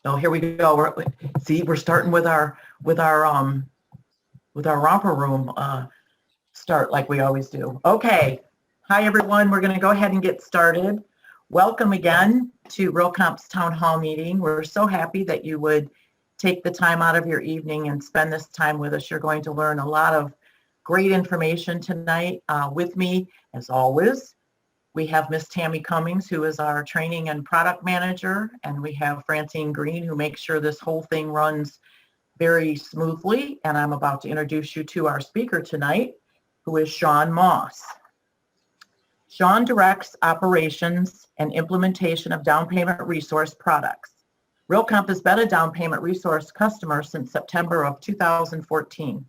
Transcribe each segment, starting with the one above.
Oh, here we go. We're starting with our romper room start like we always do. Okay. Hi, everyone. We're going to go ahead and get started. Welcome again to Realcomp's Town Hall meeting. We're so happy that you would take the time out of your evening and spend this time with us. You're going to learn a lot of great information tonight. With me, as always, we have Miss Tammy Cummings, who is our training and product manager, and we have Francine Green, who makes sure this whole thing runs very smoothly. And I'm about to introduce you to our speaker tonight, who is Sean Moss. Sean directs operations and implementation of down payment resource products. Realcomp has been a down payment resource customer since September of 2014.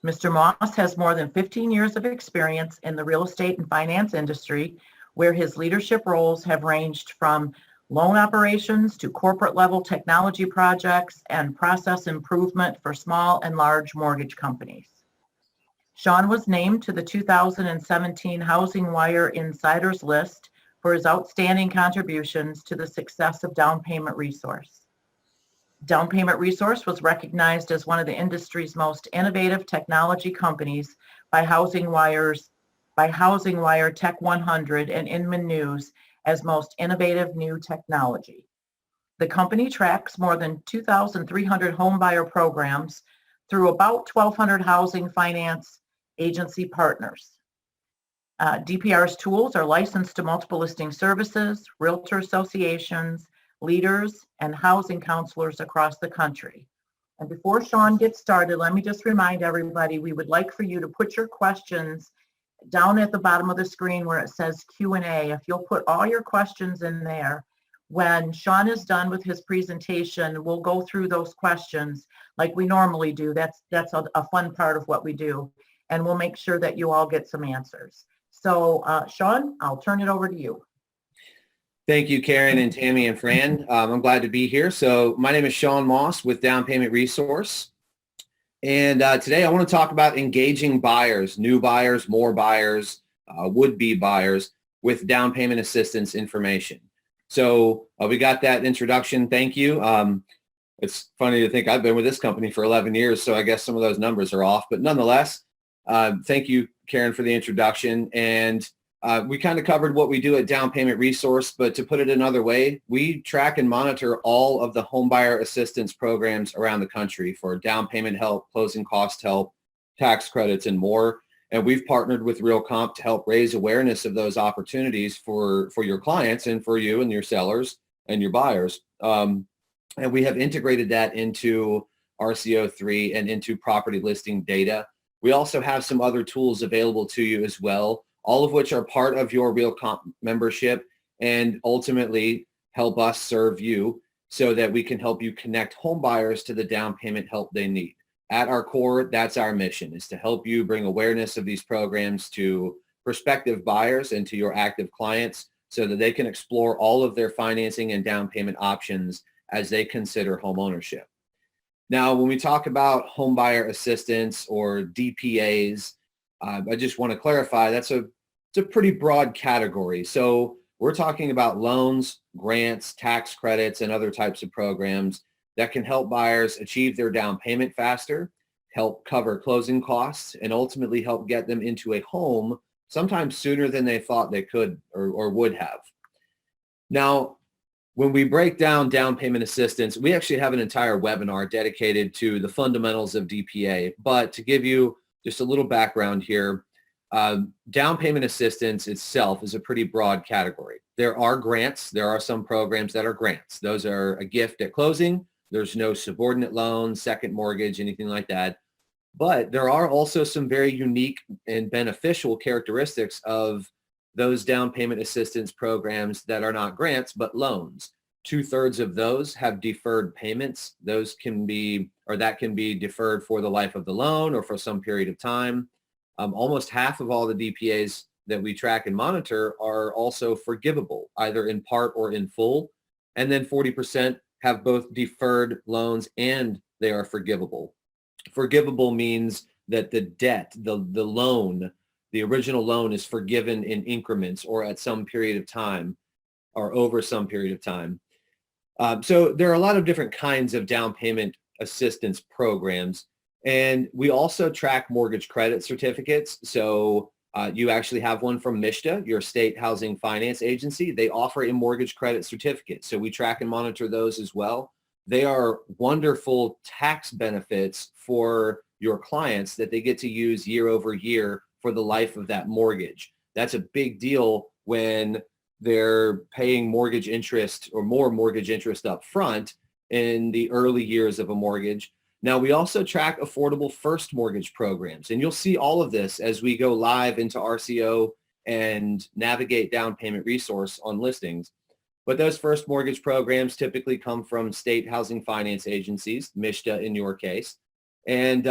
Mr. Moss has more than 15 years of experience in the real estate and finance industry, where his leadership roles have ranged from loan operations to corporate level technology projects and process improvement for small and large mortgage companies. Sean was named to the 2017 Housing Wire Insiders list for his outstanding contributions to the success of Down Payment Resource. Down Payment Resource was recognized as one of the industry's most innovative technology companies by Housing Wire Tech 100 and Inman News as most innovative new technology. The company tracks more than 2,300 homebuyer programs through about 1,200 housing finance agency partners. DPR's tools are licensed to multiple listing services, realtor associations, leaders, and housing counselors across the country. And before Sean gets started, let me just remind everybody, we would like for you to put your questions down at the bottom of the screen where it says Q&A. If you'll put all your questions in there, when Sean is done with his presentation, we'll go through those questions like we normally do. That's a fun part of what we do. And we'll make sure that you all get some answers. So Sean, I'll turn it over to you. Thank you, Karen and Tammy and Fran. I'm glad to be here. So my name is Sean Moss with Down Payment Resource. And today I want to talk about engaging buyers, new buyers, more buyers, would-be buyers with down payment assistance information. So we got that introduction. Thank you. It's funny to think I've been with this company for 11 years, so I guess some of those numbers are off. But nonetheless, thank you, Karen, for the introduction. And we kind of covered what we do at Down Payment Resource, but to put it another way, we track and monitor all of the homebuyer assistance programs around the country for down payment help, closing cost help, tax credits, and more. And we've partnered with Realcomp to help raise awareness of those opportunities for your clients and for you and your sellers and your buyers. And we have integrated that into RCO3 and into property listing data. We also have some other tools available to you as well, all of which are part of your Realcomp membership and ultimately help us serve you so that we can help you connect home buyers to the down payment help they need. At our core, that's our mission, is to help you bring awareness of these programs to prospective buyers and to your active clients so that they can explore all of their financing and down payment options as they consider home ownership. Now, when we talk about home buyer assistance or DPAs, I just want to clarify it's a pretty broad category. So we're talking about loans, grants, tax credits, and other types of programs that can help buyers achieve their down payment faster, help cover closing costs, and ultimately help get them into a home sometimes sooner than they thought they could or would have. Now, when we break down payment assistance, we actually have an entire webinar dedicated to the fundamentals of DPA. But to give you just a little background here, down payment assistance itself is a pretty broad category. There are grants. There are some programs that are grants. Those are a gift at closing. There's no subordinate loan, second mortgage, anything like that. But there are also some very unique and beneficial characteristics of those down payment assistance programs that are not grants, but loans. 2/3 of those have deferred payments. Those can be, or that can be deferred for the life of the loan or for some period of time. Almost half of all the DPAs that we track and monitor are also forgivable, either in part or in full. And then 40% have both deferred loans and they are forgivable. Forgivable means that the debt, the loan, the original loan is forgiven in increments or at some period of time or over some period of time. So there are a lot of different kinds of down payment assistance programs. And we also track mortgage credit certificates. So you actually have one from MISTA, your state housing finance agency. They offer a mortgage credit certificate. So we track and monitor those as well. They are wonderful tax benefits for your clients that they get to use year over year for the life of that mortgage. That's a big deal when they're paying mortgage interest or more mortgage interest up front in the early years of a mortgage. Now, we also track affordable first mortgage programs, and you'll see all of this as we go live into RCO and navigate down payment resource on listings. But those first mortgage programs typically come from state housing finance agencies, MISTA in your case. And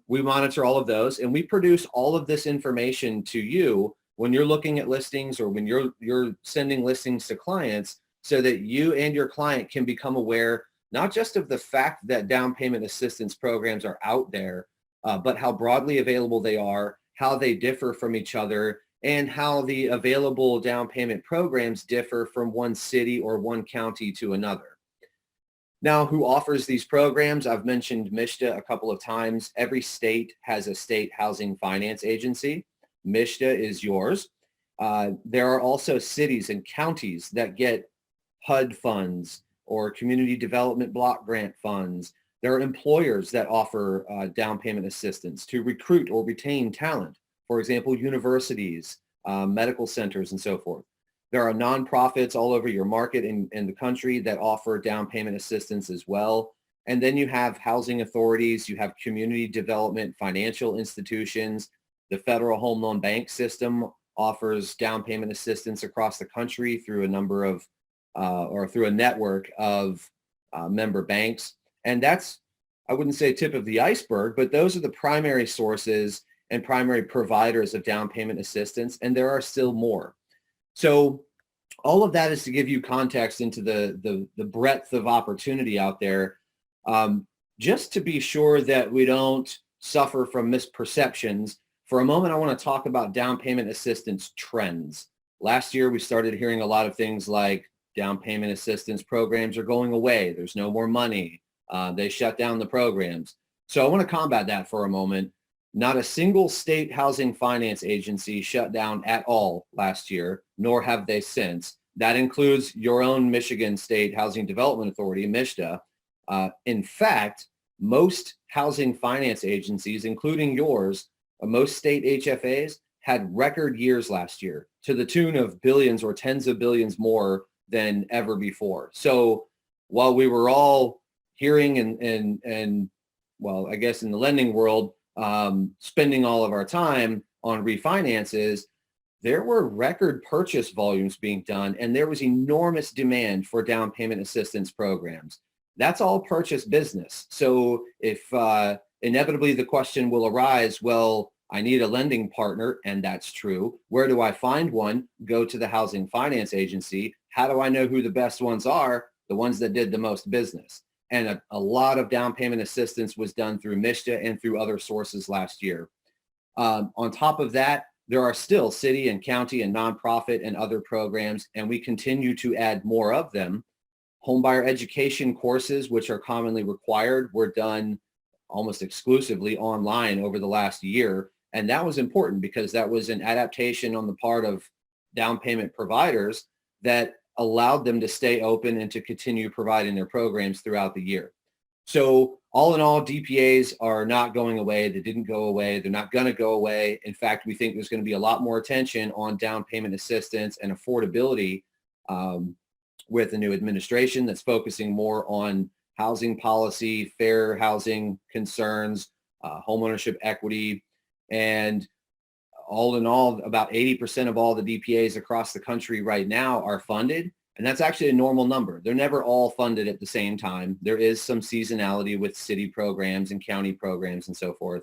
we monitor all of those, and we produce all of this information to you when you're looking at listings or when you're sending listings to clients, so that you and your client can become aware not just of the fact that down payment assistance programs are out there, but how broadly available they are, how they differ from each other, and how the available down payment programs differ from one city or one county to another. Now, who offers these programs? I've mentioned MISTA a couple of times. Every state has a state housing finance agency. MISTA is yours. There are also cities and counties that get HUD funds or community development block grant funds. There are employers that offer down payment assistance to recruit or retain talent. For example, universities, medical centers, and so forth. There are nonprofits all over your market in the country that offer down payment assistance as well. And then you have housing authorities, you have community development, financial institutions. The Federal Home Loan Bank system offers down payment assistance across the country through a number of, or through a network of member banks. And that's, I wouldn't say tip of the iceberg, but those are the primary sources and primary providers of down payment assistance. And there are still more. So all of that is to give you context into the breadth of opportunity out there, just to be sure that we don't suffer from misperceptions. For a moment, I want to talk about down payment assistance trends. Last year, we started hearing a lot of things like down payment assistance programs are going away. There's no more money. They shut down the programs. So I want to combat that for a moment. Not a single state housing finance agency shut down at all last year, nor have they since. That includes your own Michigan State Housing Development Authority, MISTA. In fact, most housing finance agencies, including yours, most state HFAs had record years last year to the tune of billions or tens of billions more than ever before. So while we were all hearing and well, I guess in the lending world, spending all of our time on refinances, there were record purchase volumes being done, and there was enormous demand for down payment assistance programs. That's all purchase business. So if inevitably the question will arise, well, I need a lending partner, and that's true. Where do I find one? Go to the housing finance agency. How do I know who the best ones are? The ones that did the most business. And a lot of down payment assistance was done through MISTA and through other sources last year. On top of that, there are still city and county and nonprofit and other programs, and we continue to add more of them. Homebuyer education courses, which are commonly required, were done almost exclusively online over the last year. And that was important because that was an adaptation on the part of down payment providers that allowed them to stay open and to continue providing their programs throughout the year. So all in all, DPAs are not going away. They didn't go away. They're not going to go away. In fact, we think there's going to be a lot more attention on down payment assistance and affordability with the new administration that's focusing more on housing policy, fair housing concerns, homeownership equity, and all in all, about 80% of all the DPAs across the country right now are funded. And that's actually a normal number. They're never all funded at the same time. There is some seasonality with city programs and county programs and so forth.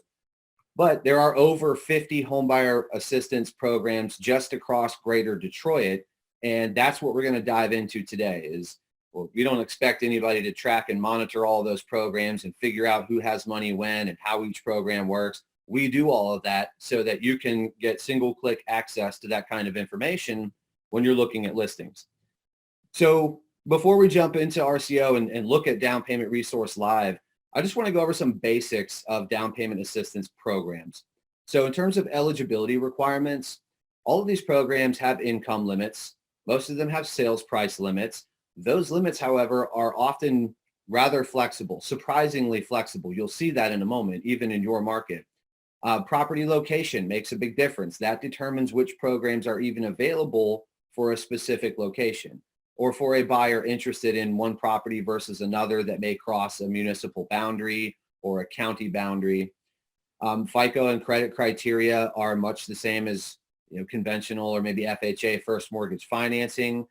But there are over 50 homebuyer assistance programs just across greater Detroit. And that's what we're going to dive into today is Well, we don't expect anybody to track and monitor all those programs and figure out who has money when and how each program works. We do all of that so that you can get single click access to that kind of information when you're looking at listings. So before we jump into RCO and look at Down Payment Resource Live, I just want to go over some basics of down payment assistance programs. So in terms of eligibility requirements, all of these programs have income limits. Most of them have sales price limits. Those limits, however, are often rather flexible, surprisingly flexible. You'll see that in a moment, even in your market. Property location makes a big difference. That determines which programs are even available for a specific location, or for a buyer interested in one property versus another that may cross a municipal boundary or a county boundary. FICO and credit criteria are much the same as conventional or maybe FHA first mortgage financing.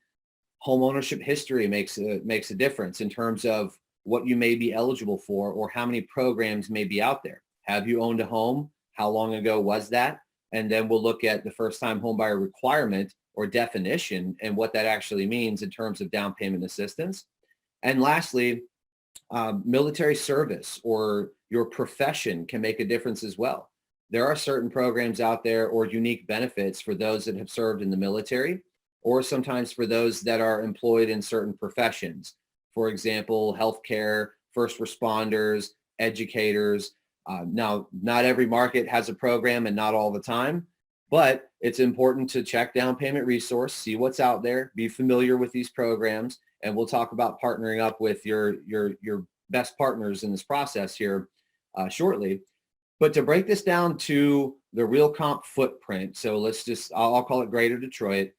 Homeownership history makes a difference in terms of what you may be eligible for or how many programs may be out there. Have you owned a home? How long ago was that? And then we'll look at the first time homebuyer requirement or definition and what that actually means in terms of down payment assistance. And lastly, military service or your profession can make a difference as well. There are certain programs out there or unique benefits for those that have served in the military, or sometimes for those that are employed in certain professions. For example, healthcare, first responders, educators. Now, not every market has a program and not all the time, but it's important to check Down Payment Resource, see what's out there, be familiar with these programs, and we'll talk about partnering up with your best partners in this process here shortly. But to break this down to the Realcomp footprint, so I'll call it Greater Detroit,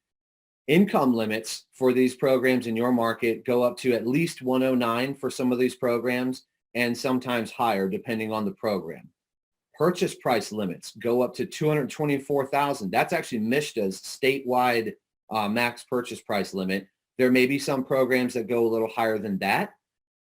income limits for these programs in your market go up to at least 109 for some of these programs, and sometimes higher depending on the program. Purchase price limits go up to $224,000. That's actually MSHDA's statewide max purchase price limit. There may be some programs that go a little higher than that.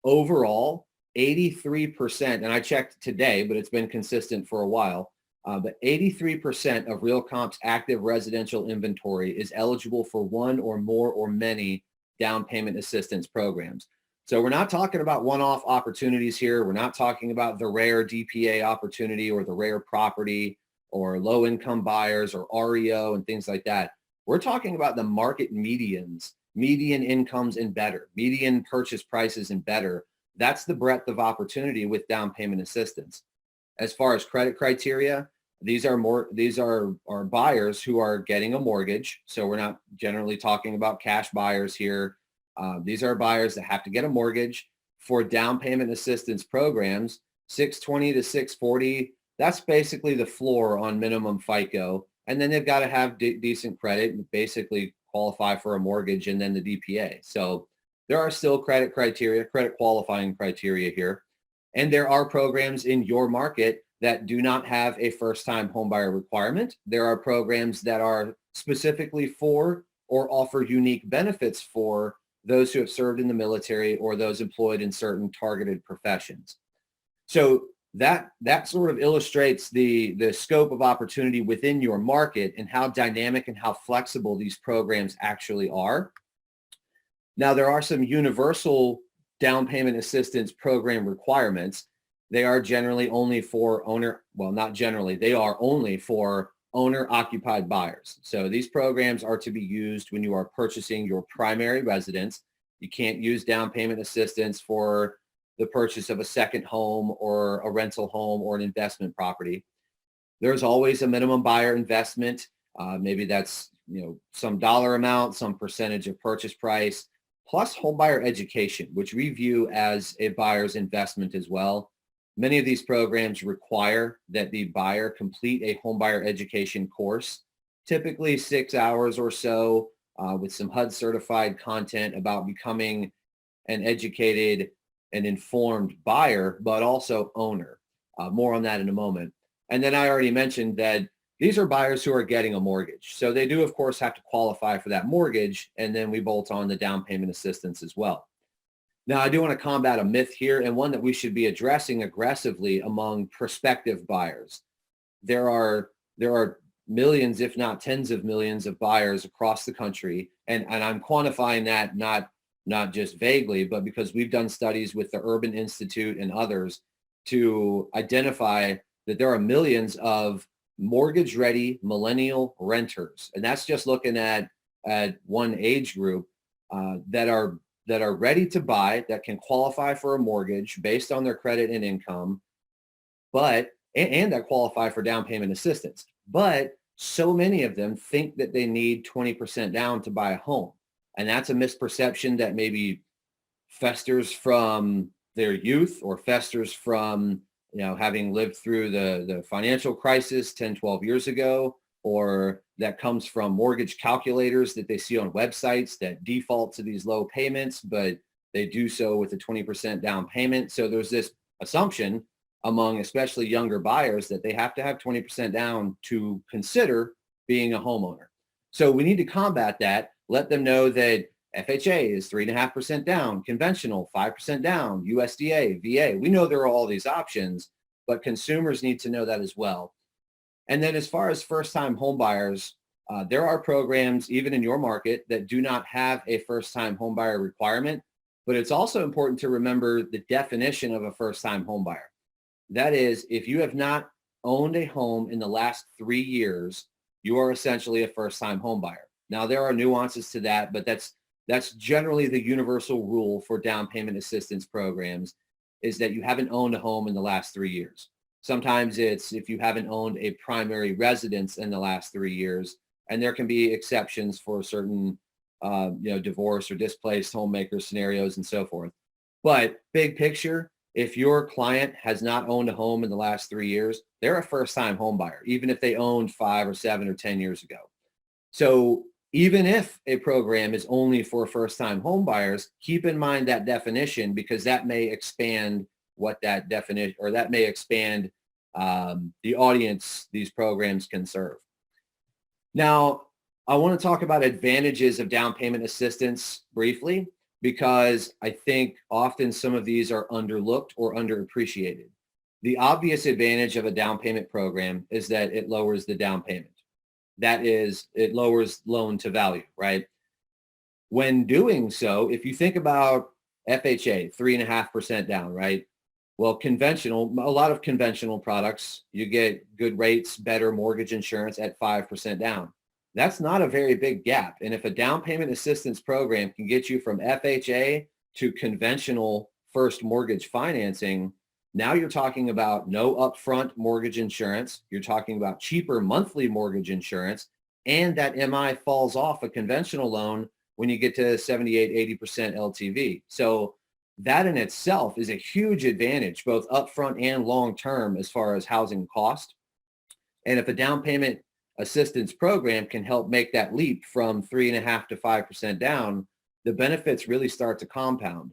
Overall, 83%, and I checked today, but it's been consistent for a while, but 83% of Realcomp's active residential inventory is eligible for one or more or many down payment assistance programs. So we're not talking about one-off opportunities here. We're not talking about the rare DPA opportunity or the rare property or low-income buyers or REO and things like that. We're talking about the market medians, median incomes and better, median purchase prices and better. That's the breadth of opportunity with down payment assistance. As far as credit criteria, these are buyers who are getting a mortgage. So we're not generally talking about cash buyers here. These are buyers that have to get a mortgage. For down payment assistance programs, 620 to 640, that's basically the floor on minimum FICO. And then they've got to have decent credit and basically qualify for a mortgage and then the DPA. So there are still credit qualifying criteria here. And there are programs in your market that do not have a first-time homebuyer requirement. There are programs that are specifically for or offer unique benefits for those who have served in the military or those employed in certain targeted professions. So that sort of illustrates the scope of opportunity within your market and how dynamic and how flexible these programs actually are. Now, there are some universal down payment assistance program requirements. They are generally only for they are only for owner-occupied buyers. So these programs are to be used when you are purchasing your primary residence. You can't use down payment assistance for the purchase of a second home or a rental home or an investment property. There's always a minimum buyer investment. Maybe that's some dollar amount, some percentage of purchase price, plus homebuyer education, which we view as a buyer's investment as well. Many of these programs require that the buyer complete a homebuyer education course, typically 6 hours or so, with some HUD certified content about becoming an educated and informed buyer, but also owner. More on that in a moment. And then I already mentioned that these are buyers who are getting a mortgage. So they do, of course, have to qualify for that mortgage, and then we bolt on the down payment assistance as well. Now, I do want to combat a myth here, and one that we should be addressing aggressively among prospective buyers. There are millions, if not tens of millions of buyers across the country, and I'm quantifying that not not just vaguely, but because we've done studies with the Urban Institute and others to identify that there are millions of mortgage-ready millennial renters. And that's just looking at one age group that are ready to buy, that can qualify for a mortgage based on their credit and income, but and that qualify for down payment assistance. But so many of them think that they need 20% down to buy a home. And that's a misperception that maybe festers from their youth or festers from, having lived through the financial crisis 10, 12 years ago, or that comes from mortgage calculators that they see on websites that default to these low payments, but they do so with a 20% down payment. So there's this assumption among especially younger buyers that they have to have 20% down to consider being a homeowner. So we need to combat that. Let them know that FHA is 3.5% down, conventional 5% down, USDA, VA. We know there are all these options, but consumers need to know that as well. And then as far as first-time home buyers, there are programs even in your market that do not have a first-time home buyer requirement, but it's also important to remember the definition of a first-time home buyer. That is, if you have not owned a home in the last 3 years, you are essentially a first-time home buyer. Now, there are nuances to that, but that's generally the universal rule for down payment assistance programs, is that you haven't owned a home in the last 3 years. Sometimes it's if you haven't owned a primary residence in the last 3 years, and there can be exceptions for certain, divorce or displaced homemaker scenarios and so forth. But big picture, if your client has not owned a home in the last 3 years, they're a first-time home buyer, even if they owned 5 or 7 or 10 years ago. So even if a program is only for first-time home buyers, keep in mind that definition, because that may expand what that definition, or that may expand the audience these programs can serve. Now, I want to talk about advantages of down payment assistance briefly, because I think often some of these are underlooked or underappreciated. The obvious advantage of a down payment program is that it lowers the down payment. That is, it lowers loan to value, right? When doing so, if you think about FHA, 3.5% down, right? Well, a lot of conventional products, you get good rates, better mortgage insurance at 5% down. That's not a very big gap. And if a down payment assistance program can get you from FHA to conventional first mortgage financing, now you're talking about no upfront mortgage insurance. You're talking about cheaper monthly mortgage insurance, and that MI falls off a conventional loan when you get to 78, 80% LTV. So that in itself is a huge advantage, both upfront and long-term as far as housing cost. And if a down payment assistance program can help make that leap from 3.5 to 5% down, the benefits really start to compound.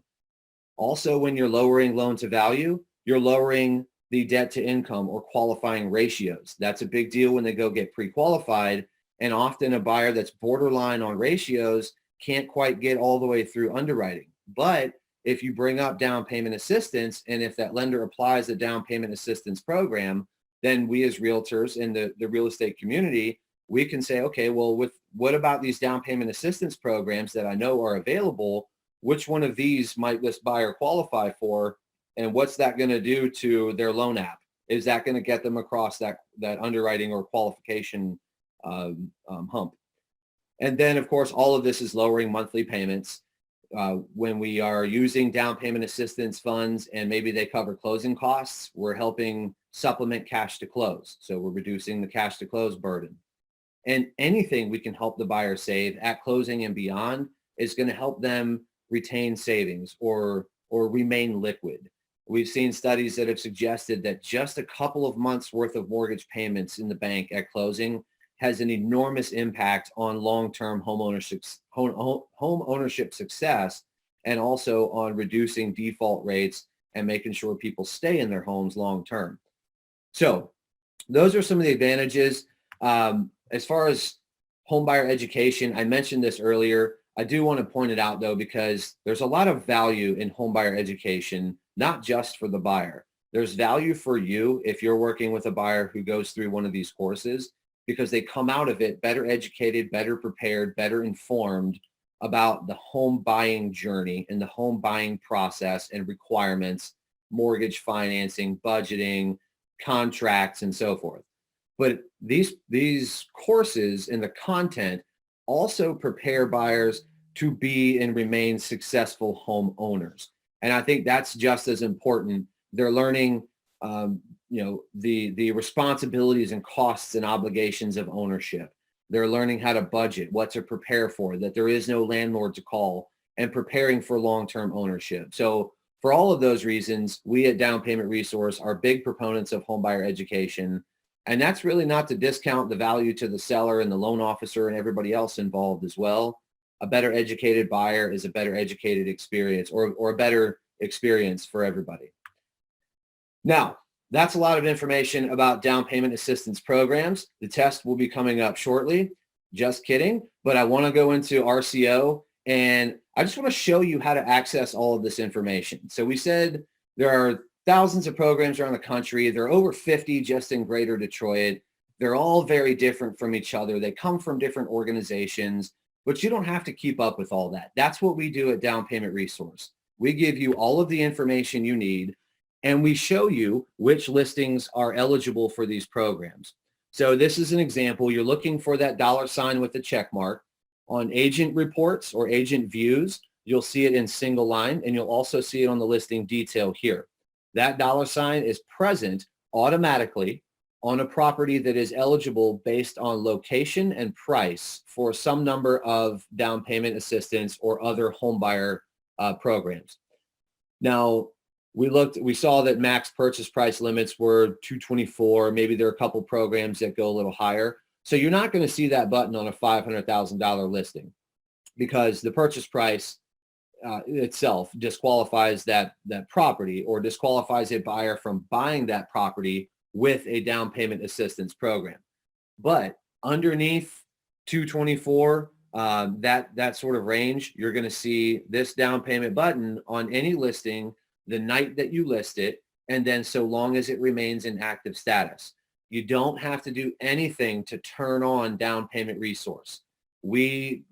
Also, when you're lowering loan to value, you're lowering the debt to income or qualifying ratios. That's a big deal when they go get pre-qualified. And often a buyer that's borderline on ratios can't quite get all the way through underwriting. But if you bring up down payment assistance, and if that lender applies a down payment assistance program, then we as realtors in the real estate community, we can say, okay, well, what about these down payment assistance programs that I know are available? Which one of these might this buyer qualify for? And what's that going to do to their loan app? Is that going to get them across that underwriting or qualification hump? And then, of course, all of this is lowering monthly payments. When we are using down payment assistance funds and maybe they cover closing costs, we're helping supplement cash to close. So we're reducing the cash to close burden. And anything we can help the buyer save at closing and beyond is going to help them retain savings or remain liquid. We've seen studies that have suggested that just a couple of months worth of mortgage payments in the bank at closing has an enormous impact on long-term home ownership success, and also on reducing default rates and making sure people stay in their homes long-term. So those are some of the advantages. As far as homebuyer education, I mentioned this earlier. I do want to point it out though, because there's a lot of value in homebuyer education, not just for the buyer. There's value for you if you're working with a buyer who goes through one of these courses, because they come out of it better educated, better prepared, better informed about the home buying journey and the home buying process and requirements, mortgage financing, budgeting, contracts, and so forth. But these courses and the content also prepare buyers to be and remain successful homeowners. And I think that's just as important. They're learning, the responsibilities and costs and obligations of ownership. They're learning how to budget, what to prepare for, that there is no landlord to call, and preparing for long-term ownership. So for all of those reasons, we at Down Payment Resource are big proponents of homebuyer education. And that's really not to discount the value to the seller and the loan officer and everybody else involved as well. A better educated buyer is a better educated experience, or a better experience for everybody. Now, that's a lot of information about down payment assistance programs. The test will be coming up shortly. Just kidding. But I want to go into RCO, and I just want to show you how to access all of this information. So we said there are thousands of programs around the country. There are over 50 just in Greater Detroit. They're all very different from each other. They come from different organizations, but you don't have to keep up with all that. That's what we do at Down Payment Resource. We give you all of the information you need, and we show you which listings are eligible for these programs. So this is an example. You're looking for that $ with the check mark. On agent reports or agent views, you'll see it in single line, and you'll also see it on the listing detail here. That $ is present automatically on a property that is eligible based on location and price for some number of down payment assistance or other homebuyer programs. Now, we saw that max purchase price limits were $224. Maybe there are a couple programs that go a little higher. So you're not going to see that button on a $500,000 listing, because the purchase price itself disqualifies that property, or disqualifies a buyer from buying that property with a down payment assistance program. But underneath 224, that sort of range, you're going to see this down payment button on any listing the night that you list it, and then so long as it remains in active status. You don't have to do anything to turn on Down Payment Resource. We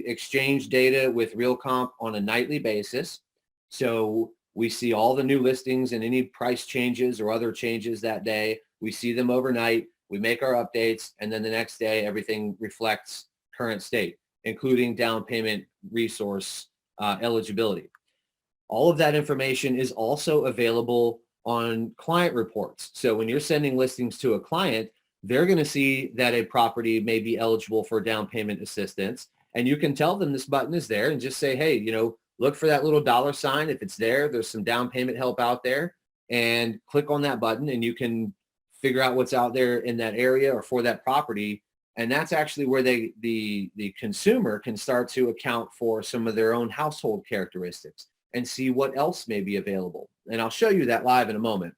exchange data with Realcomp on a nightly basis. So we see all the new listings and any price changes or other changes that day. We see them overnight. We make our updates, and then the next day, everything reflects current state, including Down Payment Resource eligibility. All of that information is also available on client reports. So when you're sending listings to a client, they're going to see that a property may be eligible for down payment assistance. And you can tell them this button is there and just say, hey, look for that little $. If it's there, there's some down payment help out there, and click on that button, and you can figure out what's out there in that area or for that property. And that's actually where the consumer can start to account for some of their own household characteristics and see what else may be available. And I'll show you that live in a moment.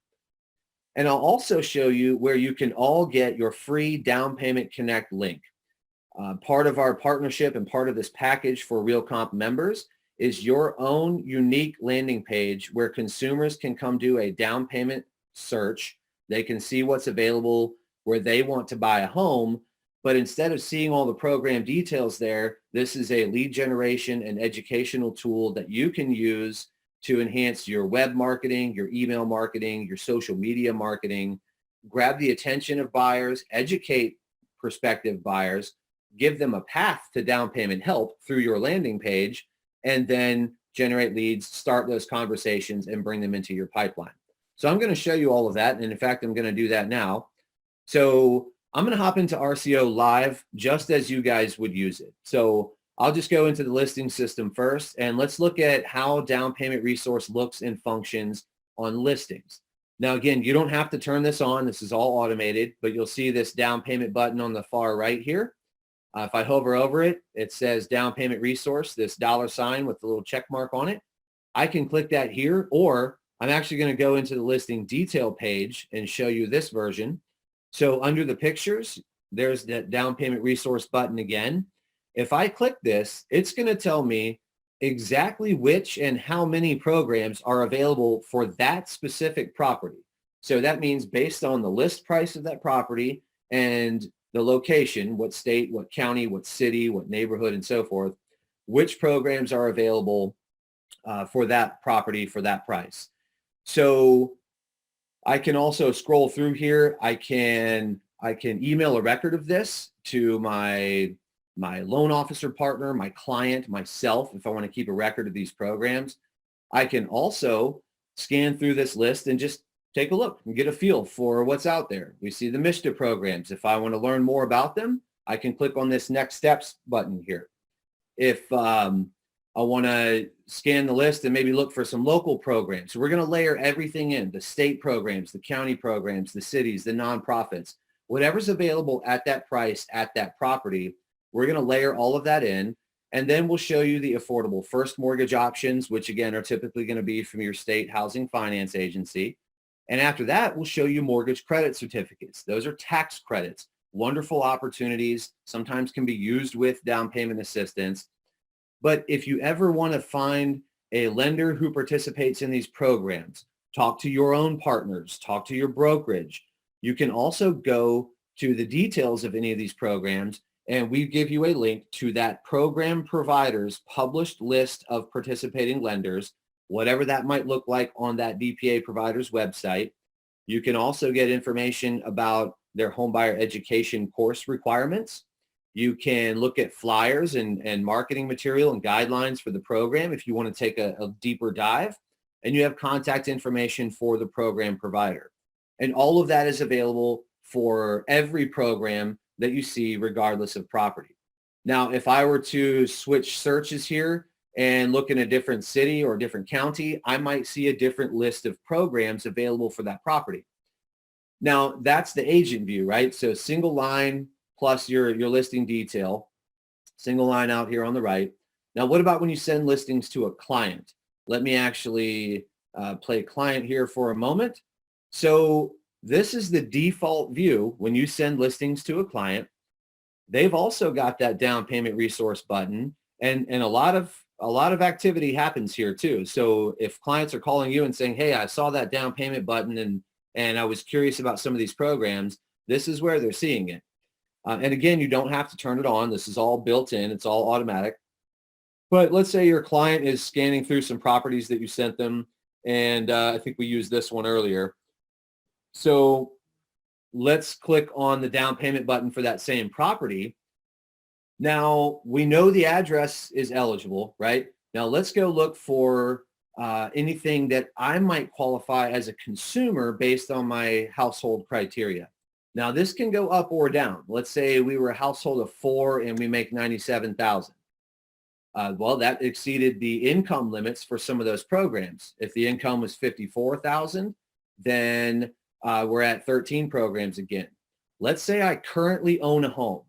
And I'll also show you where you can all get your free Down Payment Connect link. Part of our partnership and part of this package for Realcomp members is your own unique landing page where consumers can come do a down payment search. They can see what's available where they want to buy a home. But instead of seeing all the program details there, this is a lead generation and educational tool that you can use to enhance your web marketing, your email marketing, your social media marketing, grab the attention of buyers, educate prospective buyers, give them a path to down payment help through your landing page, and then generate leads, start those conversations, and bring them into your pipeline. So I'm going to show you all of that. And in fact, I'm going to do that now. So I'm going to hop into RCO live just as you guys would use it. So I'll just go into the listing system first, and let's look at how Down Payment Resource looks and functions on listings. Now, again, you don't have to turn this on. This is all automated, but you'll see this down payment button on the far right here. If I hover over it, it says Down Payment Resource, this $ with the little check mark on it. I can click that here, or I'm actually going to go into the listing detail page and show you this version. So under the pictures, there's that Down Payment Resource button again. If I click this, it's going to tell me exactly which and how many programs are available for that specific property. So that means based on the list price of that property and the location, what state, what county, what city, what neighborhood, and so forth, which programs are available for that property for that price. So I can also scroll through here. I can email a record of this to my loan officer partner, my client, myself, if I want to keep a record of these programs. I can also scan through this list and just take a look and get a feel for what's out there. We see the MISTA programs. If I want to learn more about them, I can click on this next steps button here. If I want to scan the list and maybe look for some local programs. So we're going to layer everything in, the state programs, the county programs, the cities, the nonprofits, whatever's available at that price, at that property, we're going to layer all of that in. And then we'll show you the affordable first mortgage options, which again are typically going to be from your state housing finance agency. And after that, we'll show you mortgage credit certificates. Those are tax credits, wonderful opportunities, sometimes can be used with down payment assistance. But if you ever want to find a lender who participates in these programs, talk to your own partners, talk to your brokerage. You can also go to the details of any of these programs, and we give you a link to that program provider's published list of participating lenders, whatever that might look like on that DPA provider's website. You can also get information about their homebuyer education course requirements. You can look at flyers and marketing material and guidelines for the program if you want to take a deeper dive. And you have contact information for the program provider. And all of that is available for every program that you see regardless of property. Now, if I were to switch searches here and look in a different city or different county, I might see a different list of programs available for that property. Now, that's the agent view, right? So single line plus your listing detail, single line out here on the right. Now, what about when you send listings to a client? Let me actually play client here for a moment. So this is the default view when you send listings to a client. They've also got that down payment resource button, and a lot of activity happens here too. So if clients are calling you and saying, hey, I saw that down payment button and I was curious about some of these programs, this is where they're seeing it. And again, you don't have to turn it on. This is all built in. It's all automatic. But let's say your client is scanning through some properties that you sent them. And I think we used this one earlier. So let's click on the down payment button for that same property. Now, we know the address is eligible, right? Now, let's go look for anything that I might qualify as a consumer based on my household criteria. Now, this can go up or down. Let's say we were a household of 4 and we make $97,000. Well, that exceeded the income limits for some of those programs. If the income was $54,000, then we're at 13 programs again. Let's say I currently own a home.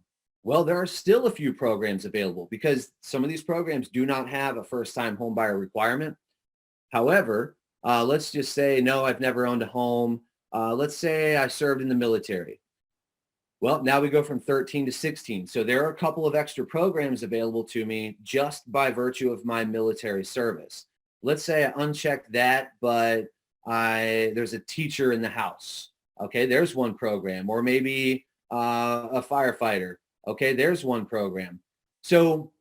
Well, there are still a few programs available because some of these programs do not have a first-time home buyer requirement. However, let's just say, no, I've never owned a home. Let's say I served in the military. Well, now we go from 13 to 16. So there are a couple of extra programs available to me just by virtue of my military service. Let's say I unchecked that, but there's a teacher in the house. Okay, there's one program. Or maybe a firefighter. Okay, there's one program. So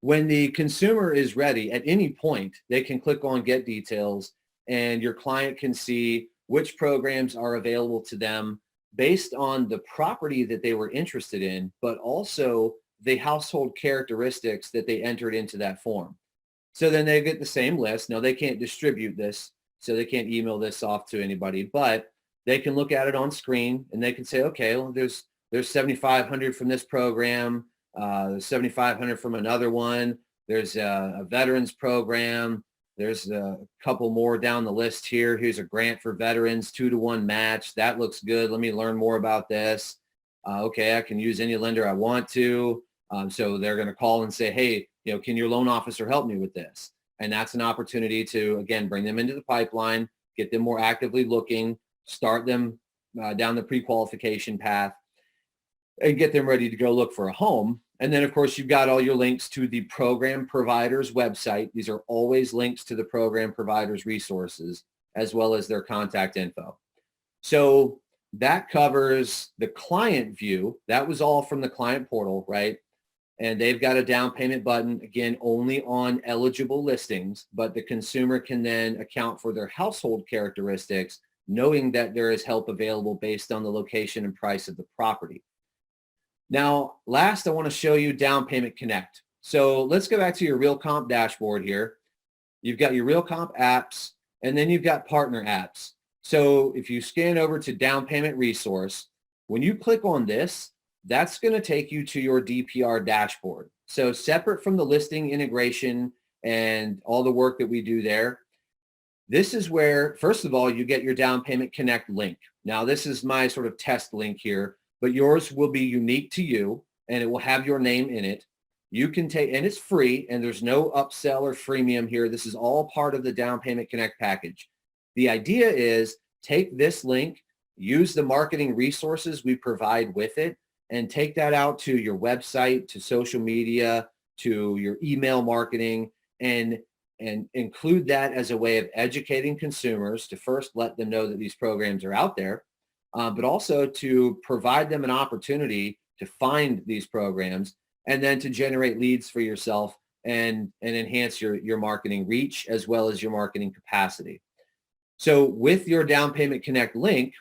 when the consumer is ready at any point, they can click on Get Details and your client can see which programs are available to them based on the property that they were interested in, but also the household characteristics that they entered into that form. So then they get the same list. Now they can't distribute this, so they can't email this off to anybody, but they can look at it on screen and they can say, okay, well, there's 7,500 from this program, there's 7,500 from another one. There's a veterans program. There's a couple more down the list here. Here's a grant for veterans, 2-to-1 match. That looks good. Let me learn more about this. Okay, I can use any lender I want to. So they're going to call and say, hey, can your loan officer help me with this? And that's an opportunity to, again, bring them into the pipeline, get them more actively looking, start them down the pre-qualification path, and get them ready to go look for a home. And then, of course, you've got all your links to the program provider's website. These are always links to the program provider's resources, as well as their contact info. So that covers the client view. That was all from the client portal, right? and they've got a down payment button, again, only on eligible listings, but the consumer can then account for their household characteristics, knowing that there is help available based on the location and price of the property. Now, last, I want to show you Down Payment Connect. So let's go back to your Realcomp dashboard here. You've got your Realcomp apps, and then you've got partner apps. So if you scan over to Down Payment Resource, when you click on this, that's going to take you to your DPR dashboard. So separate from the listing integration and all the work that we do there, this is where, first of all, you get your Down Payment Connect link. Now, this is my sort of test link here, but yours will be unique to you, and it will have your name in it. You can take, and it's free, and there's no upsell or freemium here. This is all part of the Down Payment Connect package. The idea is take this link, use the marketing resources we provide with it, and take that out to your website, to social media, to your email marketing, and include that as a way of educating consumers to first let them know that these programs are out there, but also to provide them an opportunity to find these programs and then to generate leads for yourself and enhance your marketing reach as well as your marketing capacity. So with your Down Payment Connect link,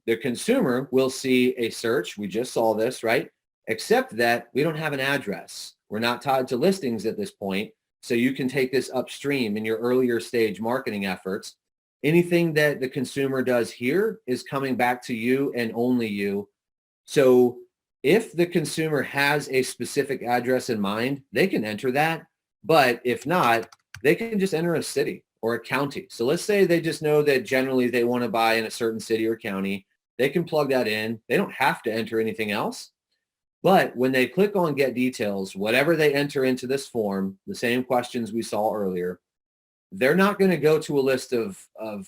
the consumer will see a search. We just saw this, right? Except that we don't have an address. We're not tied to listings at this point. So you can take this upstream in your earlier stage marketing efforts. Anything that the consumer does here is coming back to you and only you. So if the consumer has a specific address in mind, they can enter that. But if not, they can just enter a city or a county. So let's say they just know that generally they want to buy in a certain city or county. They can plug that in. They don't have to enter anything else. But when they click on Get Details, whatever they enter into this form, the same questions we saw earlier, they're not going to go to a list of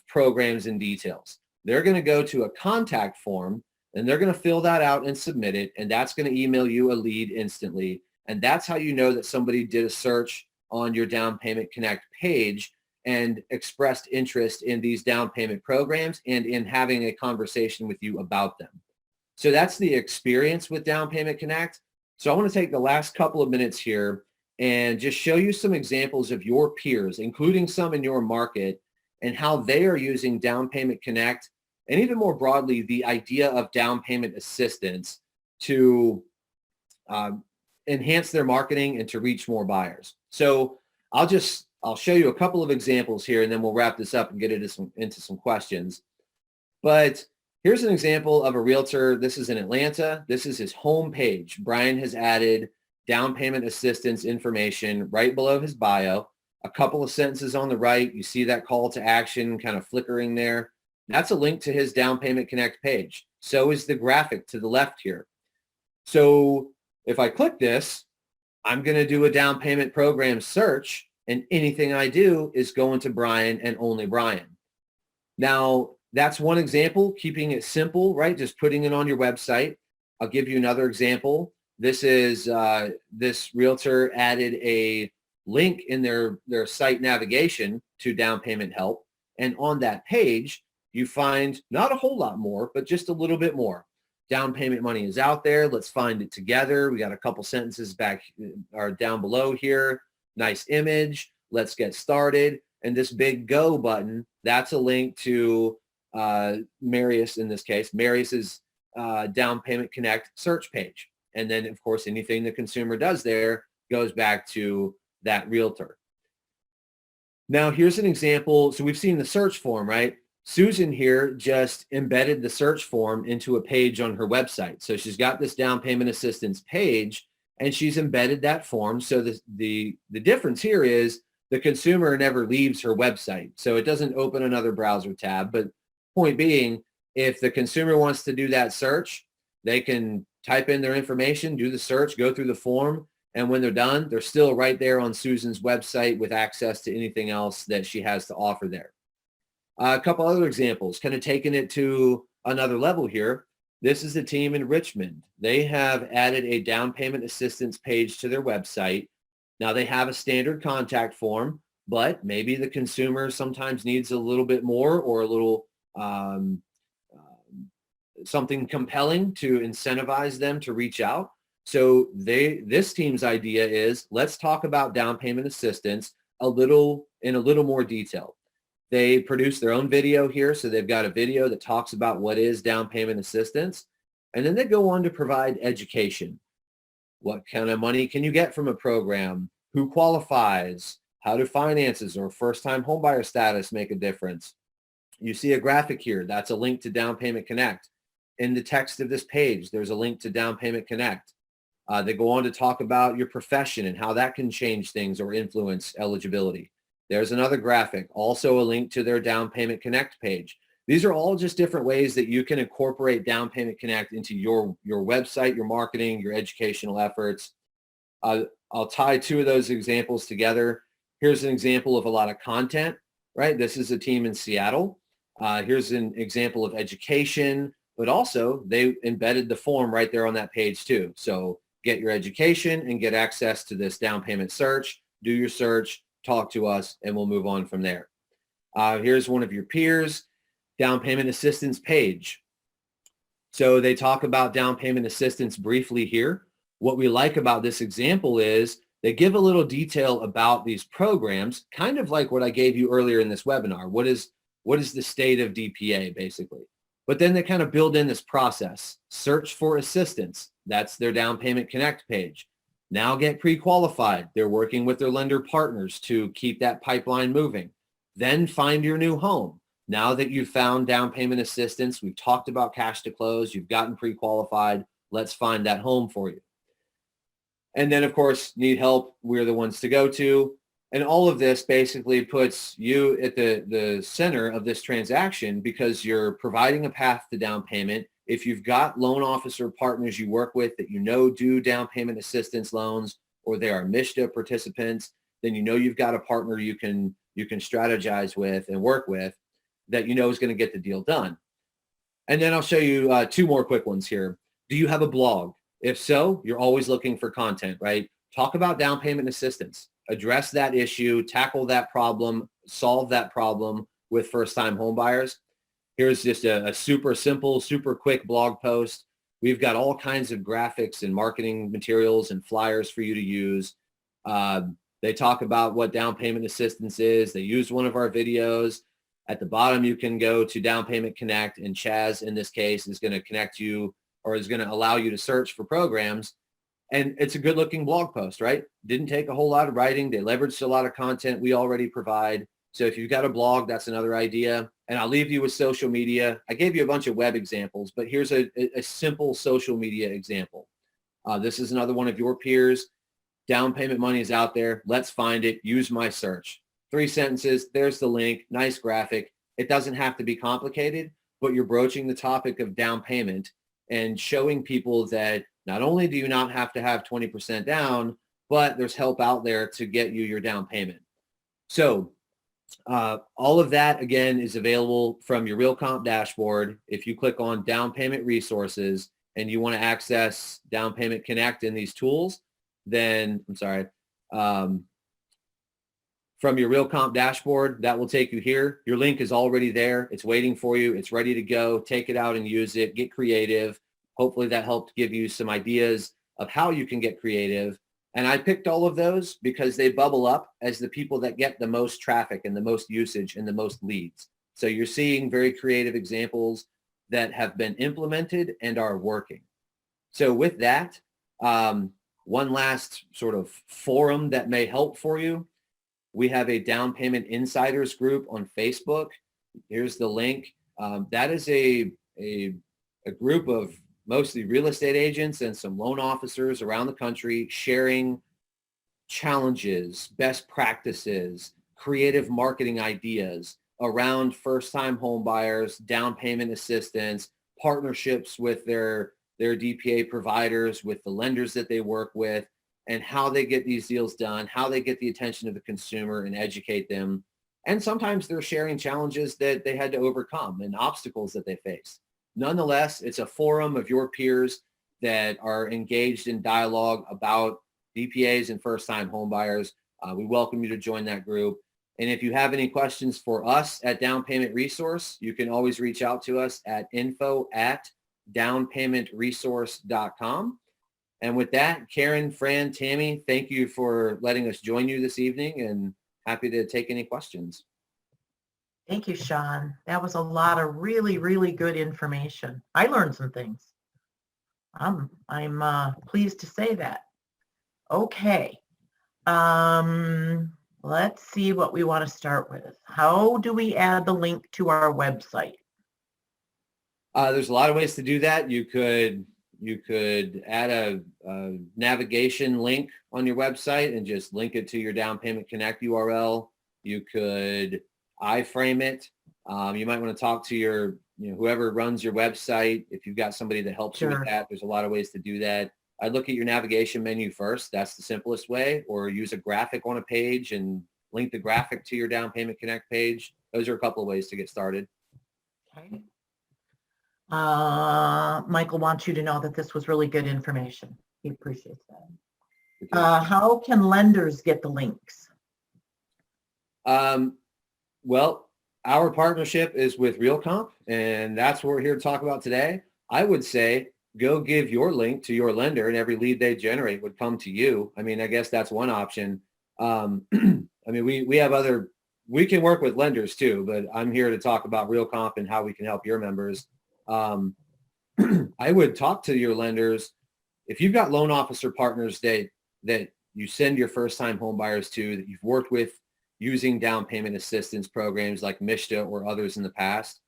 programs and details. They're going to go to a contact form, and they're going to fill that out and submit it, and that's going to email you a lead instantly. And that's how you know that somebody did a search on your Down Payment Connect page and expressed interest in these down payment programs and in having a conversation with you about them. So that's the experience with Down Payment Connect. So I want to take the last couple of minutes here and just show you some examples of your peers, including some in your market, and how they are using Down Payment Connect, and even more broadly, the idea of down payment assistance to enhance their marketing and to reach more buyers. So I'll show you a couple of examples here, and then we'll wrap this up and get into some questions. But here's an example of a realtor. This is in Atlanta. This is his home page. Brian has added down payment assistance information right below his bio. A couple of sentences on the right. You see that call to action kind of flickering there. That's a link to his Down Payment Connect page. So is the graphic to the left here. So if I click this, I'm going to do a down payment program search, and anything I do is going to Brian and only Brian. Now, that's one example, keeping it simple, right? Just putting it on your website. I'll give you another example. This is this realtor added a link in their site navigation to down payment help. And on that page, you find not a whole lot more, but just a little bit more. Down payment money is out there. Let's find it together. We got a couple sentences back or down below here. Nice image. Let's get started. And this big go button, that's a link to Marius in this case, Marius's Down Payment Connect search page. And then, of course, anything the consumer does there goes back to that realtor. Now, here's an example. So we've seen the search form, right? Susan here just embedded the search form into a page on her website. So she's got this down payment assistance page, and she's embedded that form. So the difference here is the consumer never leaves her website. So it doesn't open another browser tab. But point being, if the consumer wants to do that search, they can type in their information, do the search, go through the form, and when they're done, they're still right there on Susan's website with access to anything else that she has to offer there. A couple other examples, kind of taking it to another level here. This is the team in Richmond. They have added a down payment assistance page to their website. Now they have a standard contact form, but maybe the consumer sometimes needs a little bit more or a little something compelling to incentivize them to reach out. So this team's idea is, let's talk about down payment assistance in a little more detail. They produce their own video here. So they've got a video that talks about what is down payment assistance. And then they go on to provide education. What kind of money can you get from a program? Who qualifies? How do finances or first-time homebuyer status make a difference? You see a graphic here. That's a link to Down Payment Connect. In the text of this page, there's a link to Down Payment Connect. They go on to talk about your profession and how that can change things or influence eligibility. There's another graphic, also a link to their Down Payment Connect page. These are all just different ways that you can incorporate Down Payment Connect into your website, your marketing, your educational efforts. I'll tie two of those examples together. Here's an example of a lot of content, right? This is a team in Seattle. Here's an example of education, but also they embedded the form right there on that page too. So get your education and get access to this down payment search, do your search, talk to us, and we'll move on from there. Here's one of your peers, down payment assistance page. So they talk about down payment assistance briefly here. What we like about this example is they give a little detail about these programs, kind of like what I gave you earlier in this webinar. What is the state of DPA, basically? But then they kind of build in this process. Search for assistance. That's their Down Payment Connect page. Now get pre-qualified. They're working with their lender partners to keep that pipeline moving. Then find your new home. Now that you've found down payment assistance, we've talked about cash to close, you've gotten pre-qualified, let's find that home for you. And then, of course, need help, we're the ones to go to. And all of this basically puts you at the center of this transaction because you're providing a path to down payment. If you've got loan officer partners you work with that you know do down payment assistance loans, or they are MSHDA participants, then you know you've got a partner you can strategize with and work with that you know is going to get the deal done. And then I'll show you two more quick ones here. Do you have a blog? If so, you're always looking for content, right? Talk about down payment assistance. Address that issue, tackle that problem, solve that problem with first-time home buyers. Here's just a super simple, super quick blog post. We've got all kinds of graphics and marketing materials and flyers for you to use. They talk about what down payment assistance is. They use one of our videos. At the bottom, you can go to Down Payment Connect, and Chaz, in this case, is going to connect you or is going to allow you to search for programs. And it's a good looking blog post, right? Didn't take a whole lot of writing. They leveraged a lot of content we already provide. So if you've got a blog, that's another idea. And I'll leave you with social media. I gave you a bunch of web examples, but here's a simple social media example. This is another one of your peers. Down payment money is out there. Let's find it. Use my search. 3 sentences. There's the link. Nice graphic. It doesn't have to be complicated, but you're broaching the topic of down payment and showing people that not only do you not have to have 20% down, but there's help out there to get you your down payment. So all of that, again, is available from your Realcomp dashboard. If you click on Down Payment Resources and you want to access Down Payment Connect in these tools, then, from your Realcomp dashboard, that will take you here. Your link is already there. It's waiting for you. It's ready to go. Take it out and use it. Get creative. Hopefully that helped give you some ideas of how you can get creative. And I picked all of those because they bubble up as the people that get the most traffic and the most usage and the most leads. So you're seeing very creative examples that have been implemented and are working. So with that, one last sort of forum that may help for you. We have a Down Payment Insiders group on Facebook. Here's the link. That is a group of mostly real estate agents and some loan officers around the country sharing challenges, best practices, creative marketing ideas around first-time home buyers, down payment assistance, partnerships with their DPA providers, with the lenders that they work with, and how they get these deals done, how they get the attention of the consumer and educate them. And sometimes they're sharing challenges that they had to overcome and obstacles that they face. Nonetheless, it's a forum of your peers that are engaged in dialogue about DPAs and first-time home buyers. We welcome you to join that group. And if you have any questions for us at Down Payment Resource, you can always reach out to us at info@downpaymentresource.com. And with that, Karen, Fran, Tammy, thank you for letting us join you this evening, and happy to take any questions. Thank you, Sean. That was a lot of really, really good information. I learned some things. I'm pleased to say that. Okay. Let's see what we want to start with. How do we add the link to our website? There's a lot of ways to do that. You could add a navigation link on your website and just link it to your Down Payment Connect URL. You could iframe it. You might want to talk to your, whoever runs your website. If you've got somebody that helps you with that, there's a lot of ways to do that. I'd look at your navigation menu first. That's the simplest way, or use a graphic on a page and link the graphic to your Down Payment Connect page. Those are a couple of ways to get started. Okay. Michael wants you to know that this was really good information. He appreciates that. How can lenders get the links? Well, our partnership is with Realcomp, and that's what we're here to talk about today. I would say go give your link to your lender, and every lead they generate would come to you. I mean, I guess that's one option. I mean, we can work with lenders too, but I'm here to talk about Realcomp and how we can help your members. I would talk to your lenders. If you've got loan officer partners that you send your first-time home buyers to, that you've worked with using down payment assistance programs like MISTA or others in the past,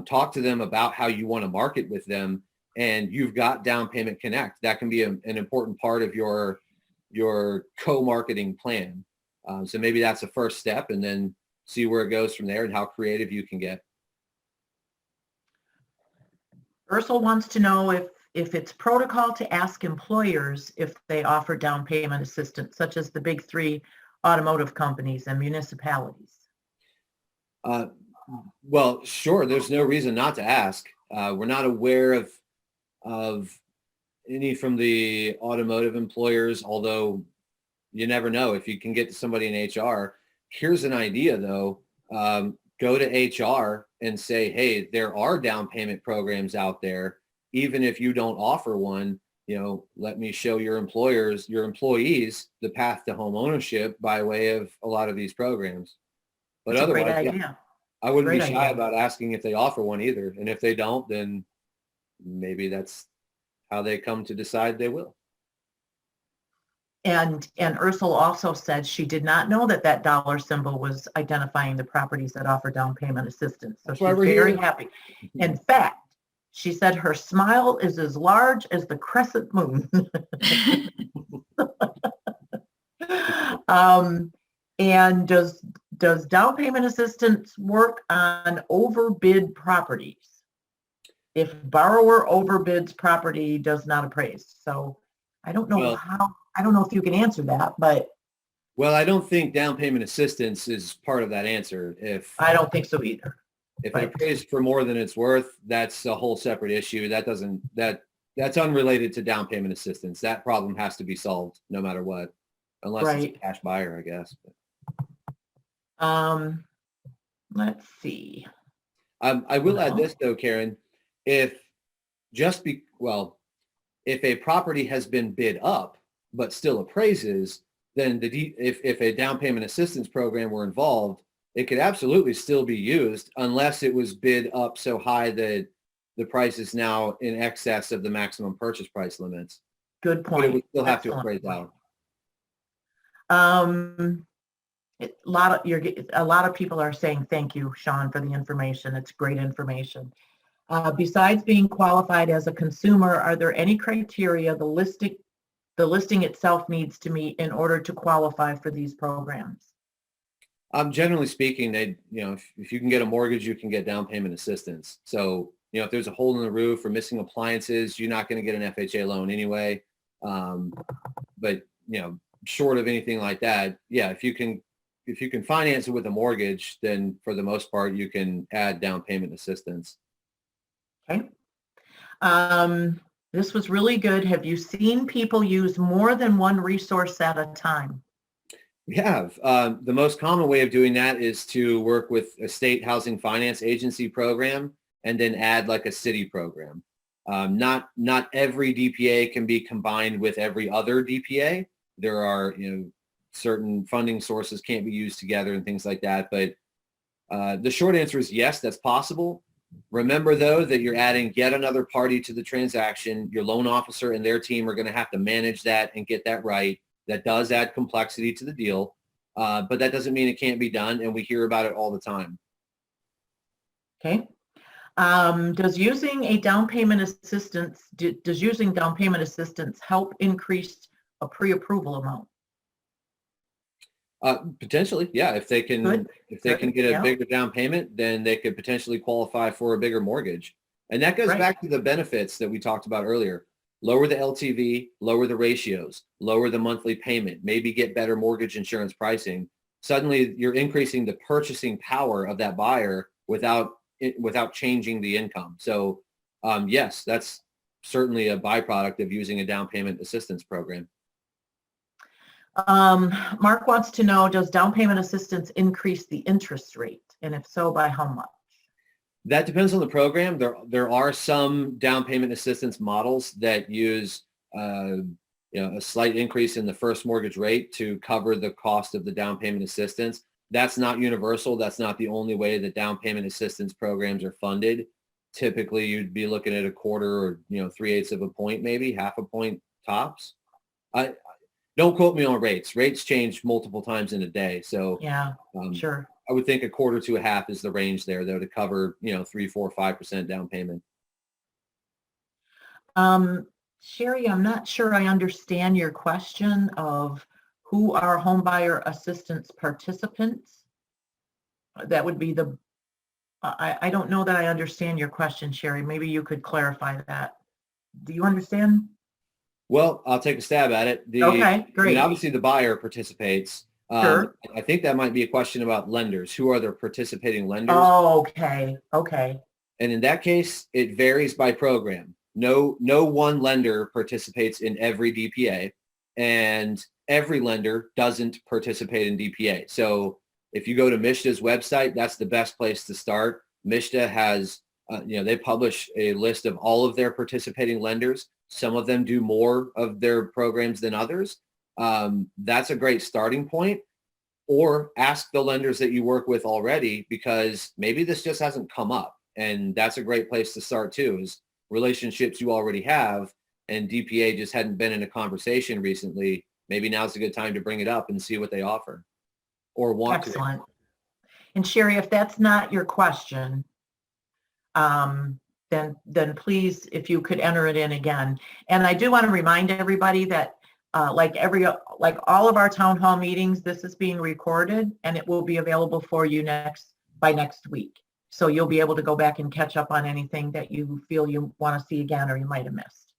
talk to them about how you want to market with them. And you've got Down Payment Connect. That can be an important part of your co-marketing plan. So maybe that's a first step, and then see where it goes from there and how creative you can get. Ursula wants to know if it's protocol to ask employers if they offer down payment assistance, such as the big three automotive companies and municipalities. Well, sure. There's no reason not to ask. We're not aware of any from the automotive employers, although you never know if you can get to somebody in HR. Here's an idea though. Go to HR and say, hey, there are down payment programs out there. Even if you don't offer one, let me show your employees the path to home ownership by way of a lot of these programs. But That's otherwise, a great idea. I wouldn't be shy about asking if they offer one either. And if they don't, then maybe that's how they come to decide they will. And Ursula also said she did not know that dollar symbol was identifying the properties that offer down payment assistance. So she's very happy. In fact, she said her smile is as large as the crescent moon. And does down payment assistance work on overbid properties if borrower overbids property does not appraise? So I don't know I don't know if you can answer that, but. Well, I don't think down payment assistance is part of that answer. I don't think so either. If it appraised for more than it's worth, that's a whole separate issue. That's unrelated to down payment assistance. That problem has to be solved no matter what, unless it's a cash buyer, I guess. Let's see. I will add this though, Karen. If a property has been bid up but still appraises, then if a down payment assistance program were involved, it could absolutely still be used unless it was bid up so high that the price is now in excess of the maximum purchase price limits. Good point. But it would still have to appraise out. A lot of people are saying thank you, Sean, for the information. It's great information. Besides being qualified as a consumer, are there any criteria the listing itself needs to meet in order to qualify for these programs? Generally speaking, if you can get a mortgage, you can get down payment assistance. So, if there's a hole in the roof or missing appliances, you're not going to get an FHA loan anyway. But, short of anything like that, yeah, if you can finance it with a mortgage, then for the most part, you can add down payment assistance. Okay. This was really good. Have you seen people use more than one resource at a time? We have. The most common way of doing that is to work with a state housing finance agency program and then add like a city program. Not every DPA can be combined with every other DPA. There are, certain funding sources can't be used together and things like that. But the short answer is yes, that's possible. Remember, though, that you're adding yet another party to the transaction. Your loan officer and their team are going to have to manage that and get that right. That does add complexity to the deal, but that doesn't mean it can't be done, and we hear about it all the time. Okay. Does using down payment assistance help increase a pre-approval amount? Potentially, yeah. If they can get a Yeah. bigger down payment, then they could potentially qualify for a bigger mortgage. And that goes Right. back to the benefits that we talked about earlier. Lower the LTV, lower the ratios, lower the monthly payment, maybe get better mortgage insurance pricing. Suddenly, you're increasing the purchasing power of that buyer without changing the income. So, yes, that's certainly a byproduct of using a down payment assistance program. Mark wants to know, does down payment assistance increase the interest rate? And if so, by how much? That depends on the program. There are some down payment assistance models that use a slight increase in the first mortgage rate to cover the cost of the down payment assistance. That's not universal. That's not the only way that down payment assistance programs are funded. Typically, you'd be looking at a quarter or 3/8 of a point, maybe half a point tops. Don't quote me on rates. Rates change multiple times in a day. So Yeah, sure. I would think a quarter to a half is the range there, though, to cover 3, 4, 5% down payment. Sherry, I'm not sure I understand your question of who are homebuyer assistance participants. That would be I don't know that I understand your question, Sherry. Maybe you could clarify that. Do you understand? Well, I'll take a stab at it. Okay, great. Obviously, the buyer participates. Sure. I think that might be a question about lenders. Who are the participating lenders? Oh, okay. And in that case, it varies by program. No one lender participates in every DPA, and every lender doesn't participate in DPA. So if you go to MSHDA's website, that's the best place to start. MSHDA has, they publish a list of all of their participating lenders. Some of them do more of their programs than others. That's a great starting point. Or ask the lenders that you work with already, because maybe this just hasn't come up. And that's a great place to start too, is relationships you already have, and DPA just hadn't been in a conversation recently. Maybe now's a good time to bring it up and see what they offer or want to. Excellent. And Sherry, if that's not your question, then please, if you could enter it in again. And I do want to remind everybody that like all of our town hall meetings, this is being recorded and it will be available for you by next week. So you'll be able to go back and catch up on anything that you feel you want to see again or you might have missed.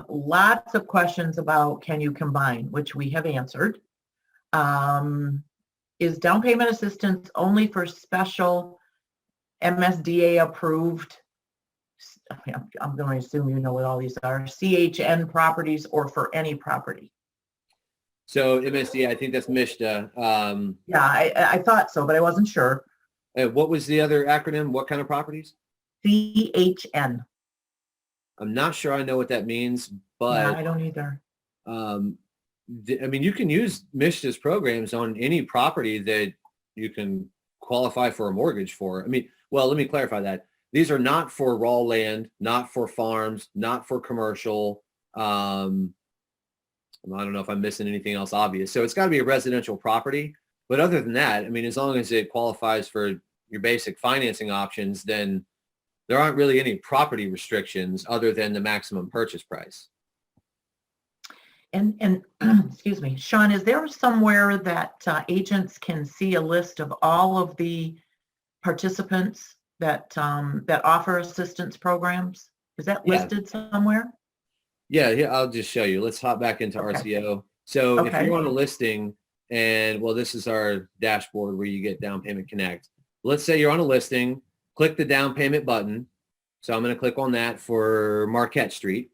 Lots of questions about can you combine, which we have answered. Is down payment assistance only for special MSDA approved, I'm going to assume you know what all these are, CHN properties, or for any property? So MSDA, I think that's MSHDA. Yeah, I thought so, but I wasn't sure. What was the other acronym? What kind of properties? CHN. I'm not sure I know what that means, but Yeah, I don't either. I mean, you can use MSHDA's programs on any property that you can qualify for a mortgage for. I mean, well, let me clarify that. These are not for raw land, not for farms, not for commercial. I don't know if I'm missing anything else obvious. So it's got to be a residential property. But other than that, I mean, as long as it qualifies for your basic financing options, then there aren't really any property restrictions other than the maximum purchase price. And excuse me, Sean, is there somewhere that agents can see a list of all of the participants that offer assistance programs? Is that listed somewhere? Yeah, I'll just show you. Let's hop back into RCO. So if you're on a listing, and well, this is our dashboard where you get Down Payment Connect. Let's say you're on a listing, click the down payment button. So I'm going to click on that for Marquette Street.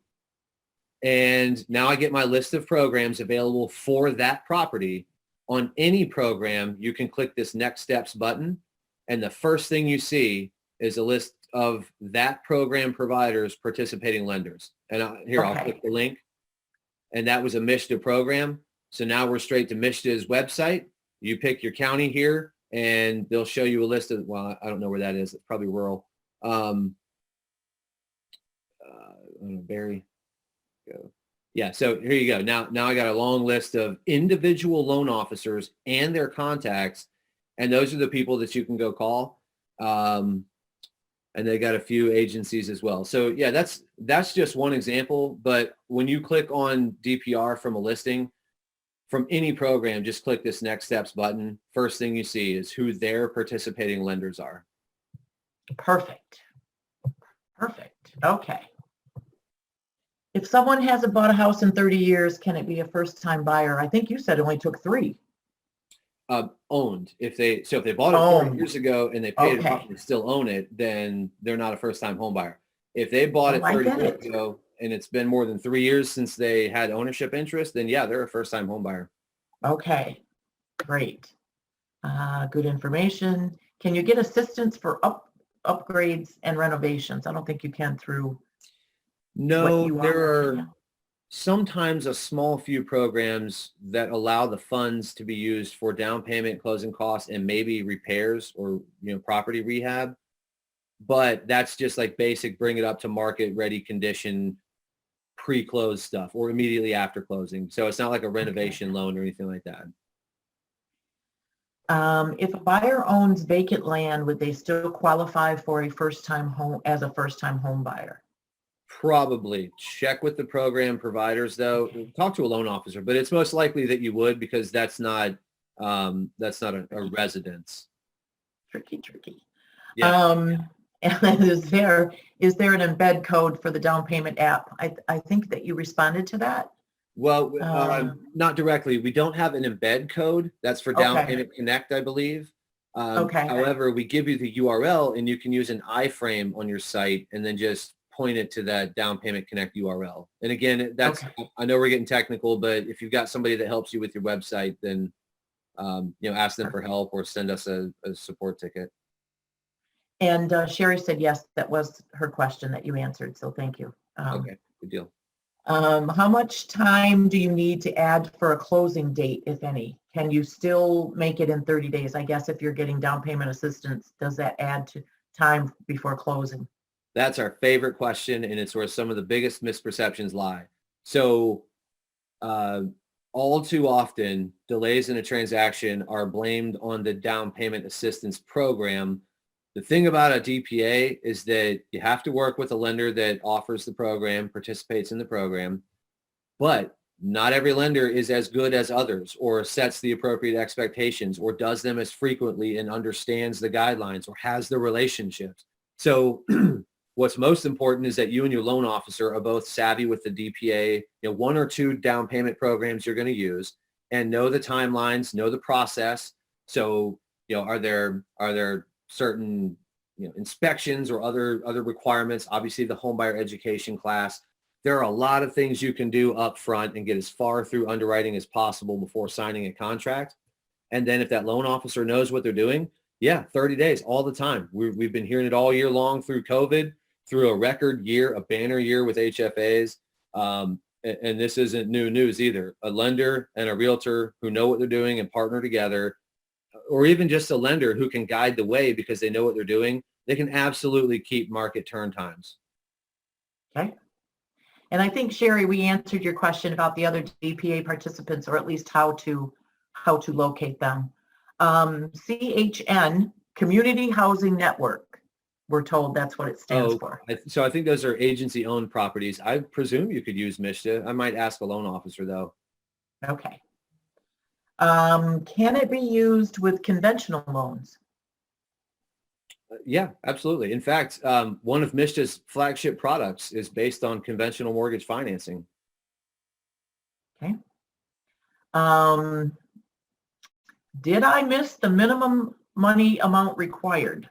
And now I get my list of programs available for that property. On any program, you can click this Next Steps button. And the first thing you see is a list of that program provider's participating lenders. And here, I'll click the link. And that was a MSHDA program. So now we're straight to MSHDA's website. You pick your county here, and they'll show you a list of, well, I don't know where that is. It's probably rural. Barry. Go. Yeah, so here you go. Now I got a long list of individual loan officers and their contacts, and those are the people that you can go call. And they got a few agencies as well. So yeah, that's just one example. But when you click on DPR from a listing, from any program, just click this next steps button. First thing you see is who their participating lenders are. Perfect. Okay. If someone hasn't bought a house in 30 years, can it be a first-time buyer? I think you said it only took 3. Owned. If they bought it 30 years ago and they paid it off and still own it, then they're not a first-time home buyer. If they bought it 30 years ago and it's been more than 3 years since they had ownership interest, then yeah, they're a first-time home buyer. Okay, great. Good information. Can you get assistance for upgrades and renovations? I don't think you can through. No, there are sometimes a small few programs that allow the funds to be used for down payment, closing costs, and maybe repairs or property rehab. But that's just like basic, bring it up to market ready condition, pre-close stuff, or immediately after closing. So it's not like a renovation loan or anything like that. If a buyer owns vacant land, would they still qualify for a first-time home as a first-time home buyer? Probably. Check with the program providers though. Talk to a loan officer, but it's most likely that you would, because that's not a residence. Tricky. Yeah. And is there an embed code for the down payment app? I think that you responded to that. Well, not directly. We don't have an embed code. That's for Down Payment Connect, I believe. However, we give you the URL and you can use an iframe on your site and then just point it to that Down Payment Connect URL. And again, that's, I know we're getting technical, but if you've got somebody that helps you with your website, then, ask them for help or send us a support ticket. And Sherry said, yes, that was her question that you answered. So thank you. Okay, good deal. How much time do you need to add for a closing date, if any? Can you still make it in 30 days? I guess if you're getting down payment assistance, does that add to time before closing? That's our favorite question, and it's where some of the biggest misperceptions lie. So all too often, delays in a transaction are blamed on the down payment assistance program. The thing about a DPA is that you have to work with a lender that offers the program, participates in the program, but not every lender is as good as others or sets the appropriate expectations or does them as frequently and understands the guidelines or has the relationships. So what's most important is that you and your loan officer are both savvy with the DPA, 1 or 2 down payment programs you're going to use, and know the timelines, know the process. So, are there certain inspections or other requirements? Obviously the homebuyer education class. There are a lot of things you can do up front and get as far through underwriting as possible before signing a contract. And then if that loan officer knows what they're doing, 30 days all the time. We've been hearing it all year long through COVID, through a record year, a banner year with HFAs. And this isn't new news either. A lender and a realtor who know what they're doing and partner together, or even just a lender who can guide the way because they know what they're doing, they can absolutely keep market turn times. Okay. And I think, Sherry, we answered your question about the other DPA participants, or at least how to locate them. CHN, Community Housing Network. We're told that's what it stands for. So I think those are agency-owned properties. I presume you could use MSHDA. I might ask a loan officer, though. Okay. Can it be used with conventional loans? Yeah, absolutely. In fact, one of MSHDA's flagship products is based on conventional mortgage financing. Okay. Did I miss the minimum money amount required?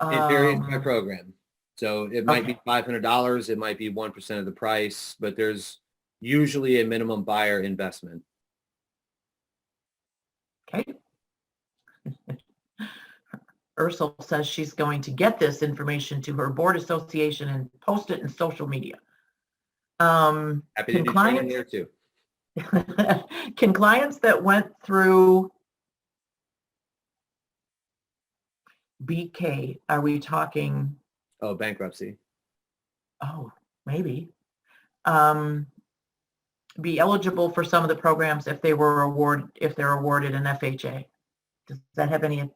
It varies by program. So it might be $500. It might be 1% of the price, but there's usually a minimum buyer investment. Okay. Ursula says she's going to get this information to her board association and post it in social media. Happy to Can do training clients, there too. can clients that went through BK, are we talking, Oh, bankruptcy. oh, maybe, be eligible for some of the programs if they're awarded an FHA? Does that have any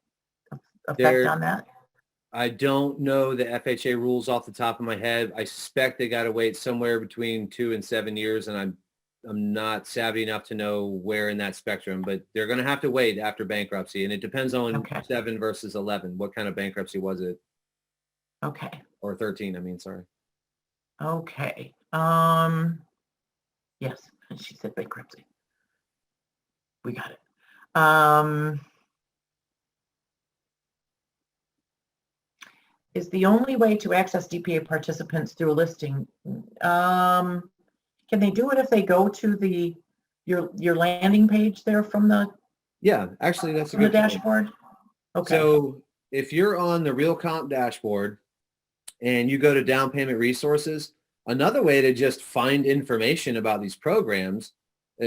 effect on that? I don't know the FHA rules off the top of my head. I suspect they got to wait somewhere between 2 and 7 years, and I'm not savvy enough to know where in that spectrum, but they're going to have to wait after bankruptcy, and it depends on Okay. 7 versus 11. What kind of bankruptcy was it? Okay. Or 13, I mean, sorry. Okay. Yes, she said bankruptcy. We got it. Is the only way to access DPA participants through a listing? Can they do it if they go to your landing page there from the Yeah, actually, that's a from the good point. dashboard? Okay. So if you're on the Realcomp dashboard and you go to down payment resources, another way to just find information about these programs.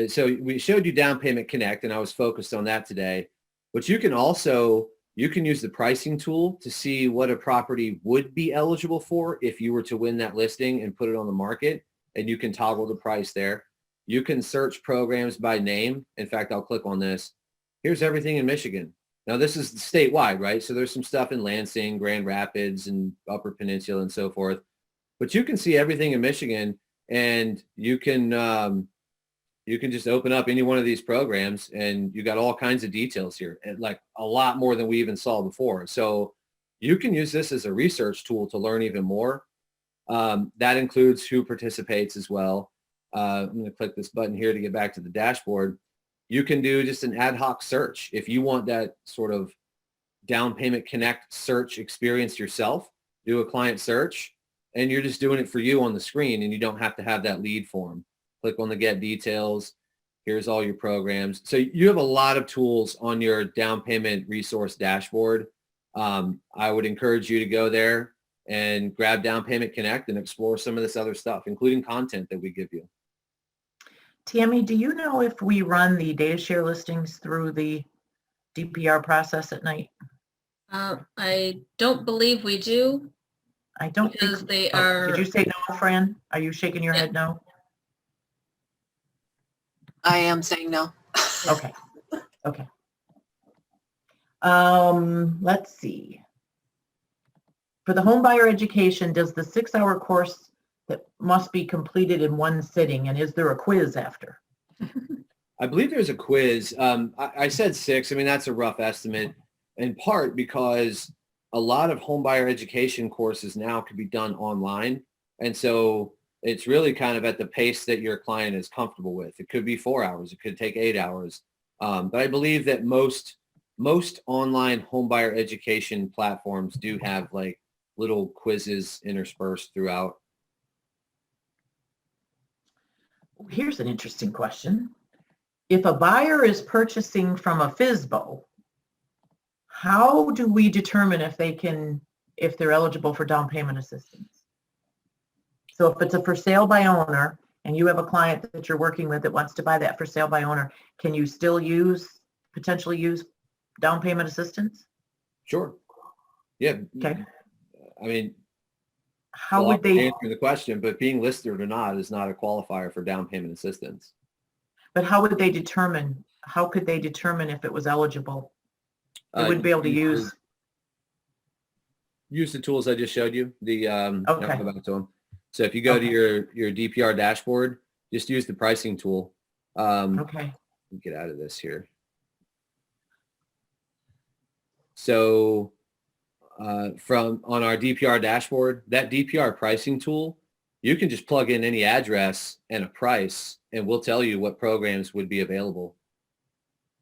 So we showed you Down Payment Connect, and I was focused on that today. But you can also, you can use the pricing tool to see what a property would be eligible for if you were to win that listing and put it on the market, and you can toggle the price there. You can search programs by name. In fact, I'll click on this. Here's everything in Michigan. Now this is statewide, right? So there's some stuff in Lansing, Grand Rapids, and Upper Peninsula and so forth. But you can see everything in Michigan, and you can just open up any one of these programs, and you got all kinds of details here, and like a lot more than we even saw before. So you can use this as a research tool to learn even more. That includes who participates as well. I'm going to click this button here to get back to the dashboard. You can do just an ad hoc search if you want that sort of Down Payment Connect search experience yourself. Do a client search, and you're just doing it for you on the screen, and you don't have to have that lead form. Click on the Get Details. Here's all your programs. So you have a lot of tools on your down payment resource dashboard. I would encourage you to go there and grab Down Payment Connect and explore some of this other stuff, including content that we give you. Tammy, do you know if we run the data share listings through the DPR process at night? I don't believe we do. I don't because think they oh, are. Did you say no, Fran? Are you shaking your head no? I am saying no. Okay. Okay. Let's see. For the home buyer education, does the 6-hour course that must be completed in one sitting, and is there a quiz after? I believe there's a quiz. I said 6. I mean, that's a rough estimate, in part because a lot of home buyer education courses now can be done online. And so it's really kind of at the pace that your client is comfortable with. It could be 4 hours. It could take 8 hours. But I believe that most online home buyer education platforms do have like little quizzes interspersed throughout. Here's an interesting question. If a buyer is purchasing from a FSBO, how do we determine if they're eligible for down payment assistance? So if it's a for sale by owner and you have a client that you're working with that wants to buy that for sale by owner, can you still potentially use down payment assistance? Sure. Yeah. Okay. I mean, how would they answer the question, but being listed or not is not a qualifier for down payment assistance. But how would they determine? How could they determine if it was eligible? They wouldn't be able to use the tools I just showed you. The Okay. I'll go back to them. So if you go to your DPR dashboard, just use the pricing tool. Okay. Get out of this here. So from on our DPR dashboard, that DPR pricing tool, you can just plug in any address and a price, and we'll tell you what programs would be available.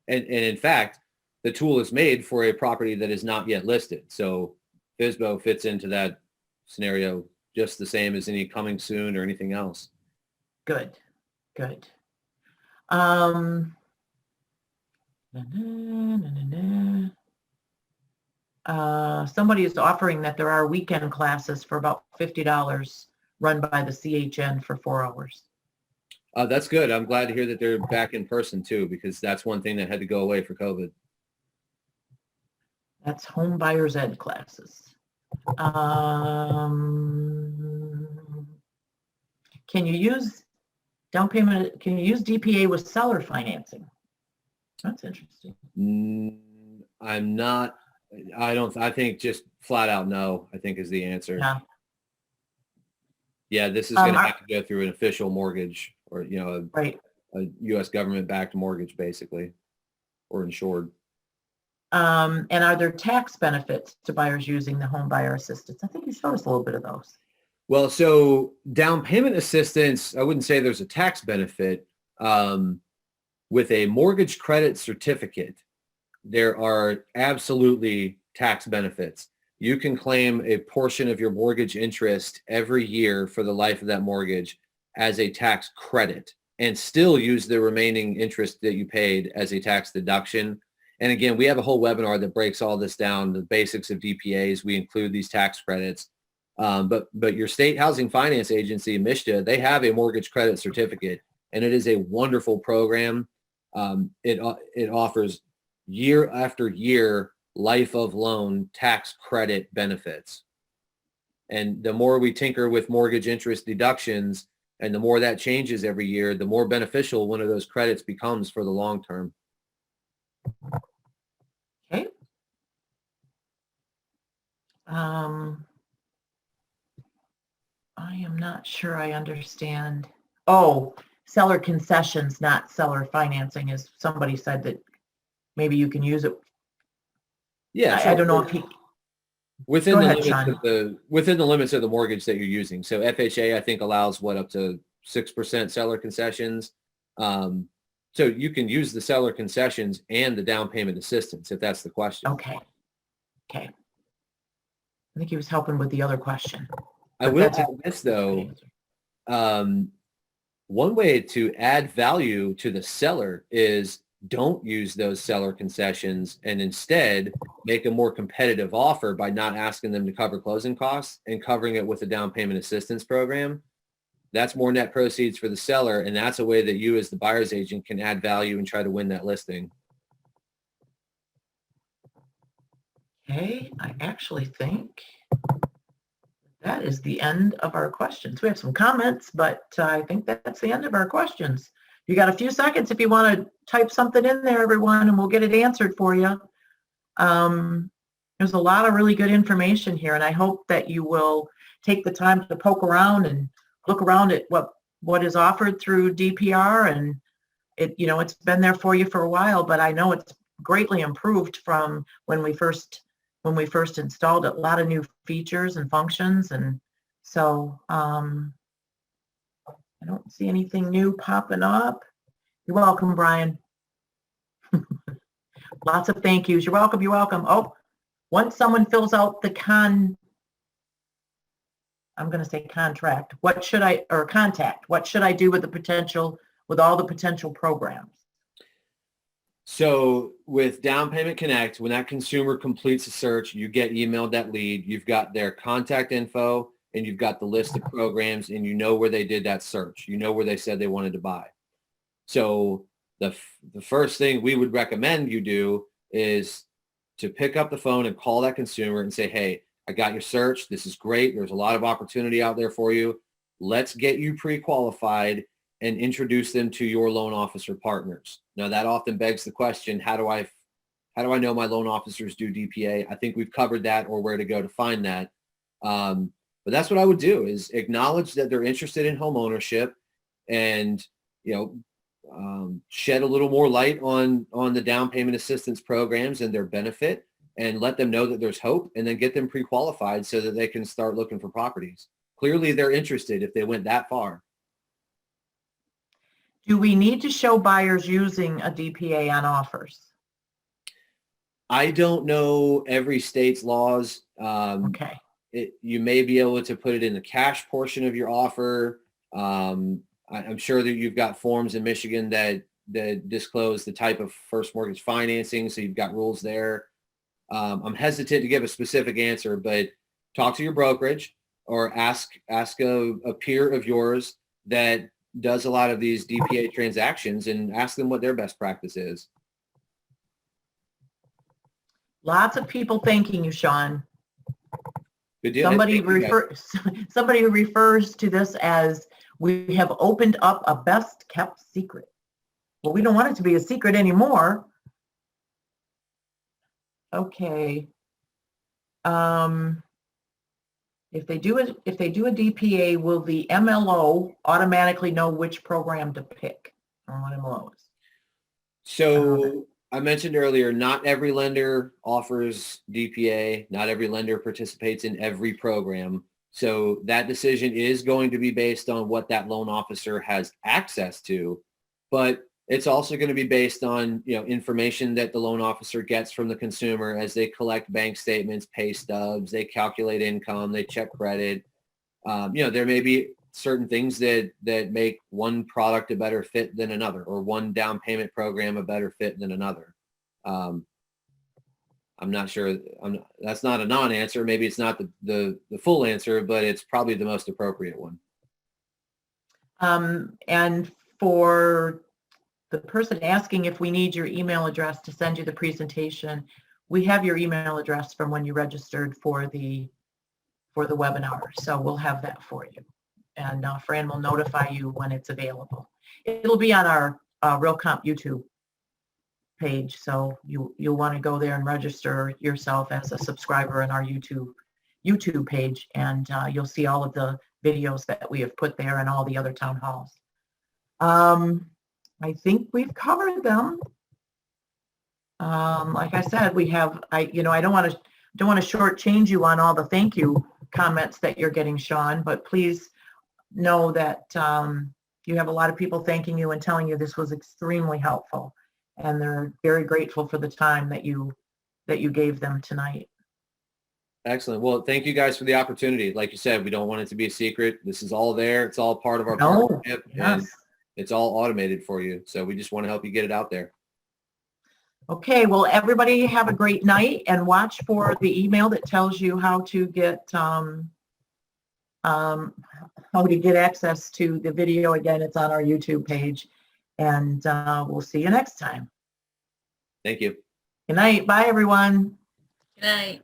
And in fact, the tool is made for a property that is not yet listed. So FSBO fits into that scenario just the same as any coming soon or anything else. Good. Good. somebody is offering that there are weekend classes for about $50 run by the CHN for 4 hours. That's good. I'm glad to hear that they're back in person too, because that's one thing that had to go away for COVID. That's Homebuyers Ed classes. Can you use down payment? Can you use DPA with seller financing? That's interesting. I think just flat out no, I think is the answer. Yeah. Yeah, this is going to have to go through an official mortgage or, Right. a U.S. government-backed mortgage, basically, or insured. And are there tax benefits to buyers using the home buyer assistance? I think you showed us a little bit of those. Well, so down payment assistance, I wouldn't say there's a tax benefit. With a mortgage credit certificate, there are absolutely tax benefits. You can claim a portion of your mortgage interest every year for the life of that mortgage as a tax credit and still use the remaining interest that you paid as a tax deduction. And again, we have a whole webinar that breaks all this down, the basics of DPAs. We include these tax credits. But your state housing finance agency, MISHDA, they have a mortgage credit certificate, and it is a wonderful program. It offers year after year life of loan tax credit benefits. And the more we tinker with mortgage interest deductions and the more that changes every year, the more beneficial one of those credits becomes for the long term. Okay. I am not sure I understand. Oh, seller concessions, not seller financing, as somebody said that maybe you can use it. Yeah, I don't know if he, within Go the ahead, limits Sean. within the limits of the mortgage that you're using. So FHA, I think, allows up to 6% seller concessions. So you can use the seller concessions and the down payment assistance if that's the question. okay. I think he was helping with the other question. I will add this though. One way to add value to the seller is don't use those seller concessions and instead make a more competitive offer by not asking them to cover closing costs and covering it with a down payment assistance program. That's more net proceeds for the seller, and that's a way that you as the buyer's agent can add value and try to win that listing. Okay, I actually think that is the end of our questions. We have some comments, but I think that's the end of our questions. You got a few seconds if you want to type something in there, everyone, and we'll get it answered for you. There's a lot of really good information here, and I hope that you will take the time to poke around and look around at what is offered through DPR. And it's been there for you for a while, but I know it's greatly improved from when we first installed it. A lot of new features and functions, and so I don't see anything new popping up. You're welcome, Brian. Lots of thank yous. You're welcome. You're welcome. Oh, once someone fills out the I'm going to say contract. Contact. What should I do with all the potential programs? So with Down Payment Connect, when that consumer completes a search, you get emailed that lead. You've got their contact info and you've got the list of programs and you know where they did that search. You know where they said they wanted to buy. So the first thing we would recommend you do is to pick up the phone and call that consumer and say, hey, I got your search. This is great. There's a lot of opportunity out there for you. Let's get you pre-qualified and introduce them to your loan officer partners. Now that often begs the question, how do I know my loan officers do DPA? I think we've covered that, or where to go to find that. But that's what I would do, is acknowledge that they're interested in home ownership and, shed a little more light on the down payment assistance programs and their benefit, and let them know that there's hope, and then get them pre-qualified so that they can start looking for properties. Clearly they're interested if they went that far. Do we need to show buyers using a DPA on offers? I don't know every state's laws. Okay. You may be able to put it in the cash portion of your offer. I'm sure that you've got forms in Michigan that disclose the type of first mortgage financing, so you've got rules there. I'm hesitant to give a specific answer, but talk to your brokerage or ask a peer of yours that does a lot of these DPA transactions and ask them what their best practice is. Lots of people thanking you, Sean. Good deal. Somebody Thank you, guys. somebody who refers to this as we have opened up a best kept secret. Well, we don't want it to be a secret anymore. Okay. If they do a DPA, will the MLO automatically know which program to pick on MLOs? So I mentioned earlier, not every lender offers DPA. Not every lender participates in every program. So that decision is going to be based on what that loan officer has access to, but it's also going to be based on, information that the loan officer gets from the consumer as they collect bank statements, pay stubs, they calculate income, they check credit. There may be certain things that make one product a better fit than another, or one down payment program a better fit than another. I'm not sure. That's not a non-answer. Maybe it's not the full answer, but it's probably the most appropriate one. And for the person asking if we need your email address to send you the presentation, we have your email address from when you registered for the webinar. So we'll have that for you. And Fran will notify you when it's available. It'll be on our Realcomp YouTube page. So you'll want to go there and register yourself as a subscriber in our YouTube page. And you'll see all of the videos that we have put there and all the other town halls. I think we've covered them. Like I said, I don't want to shortchange you on all the thank you comments that you're getting, Sean, but please know that you have a lot of people thanking you and telling you this was extremely helpful, and they're very grateful for the time that you gave them tonight. Excellent. Well, thank you guys for the opportunity. Like you said, we don't want it to be a secret. This is all there. It's all part of our partnership. Yes. And it's all automated for you. So we just want to help you get it out there. Okay, well, everybody have a great night, and watch for the email that tells you how to get access to the video. Again, it's on our YouTube page, and we'll see you next time. Thank you. Good night. Bye, everyone. Good night.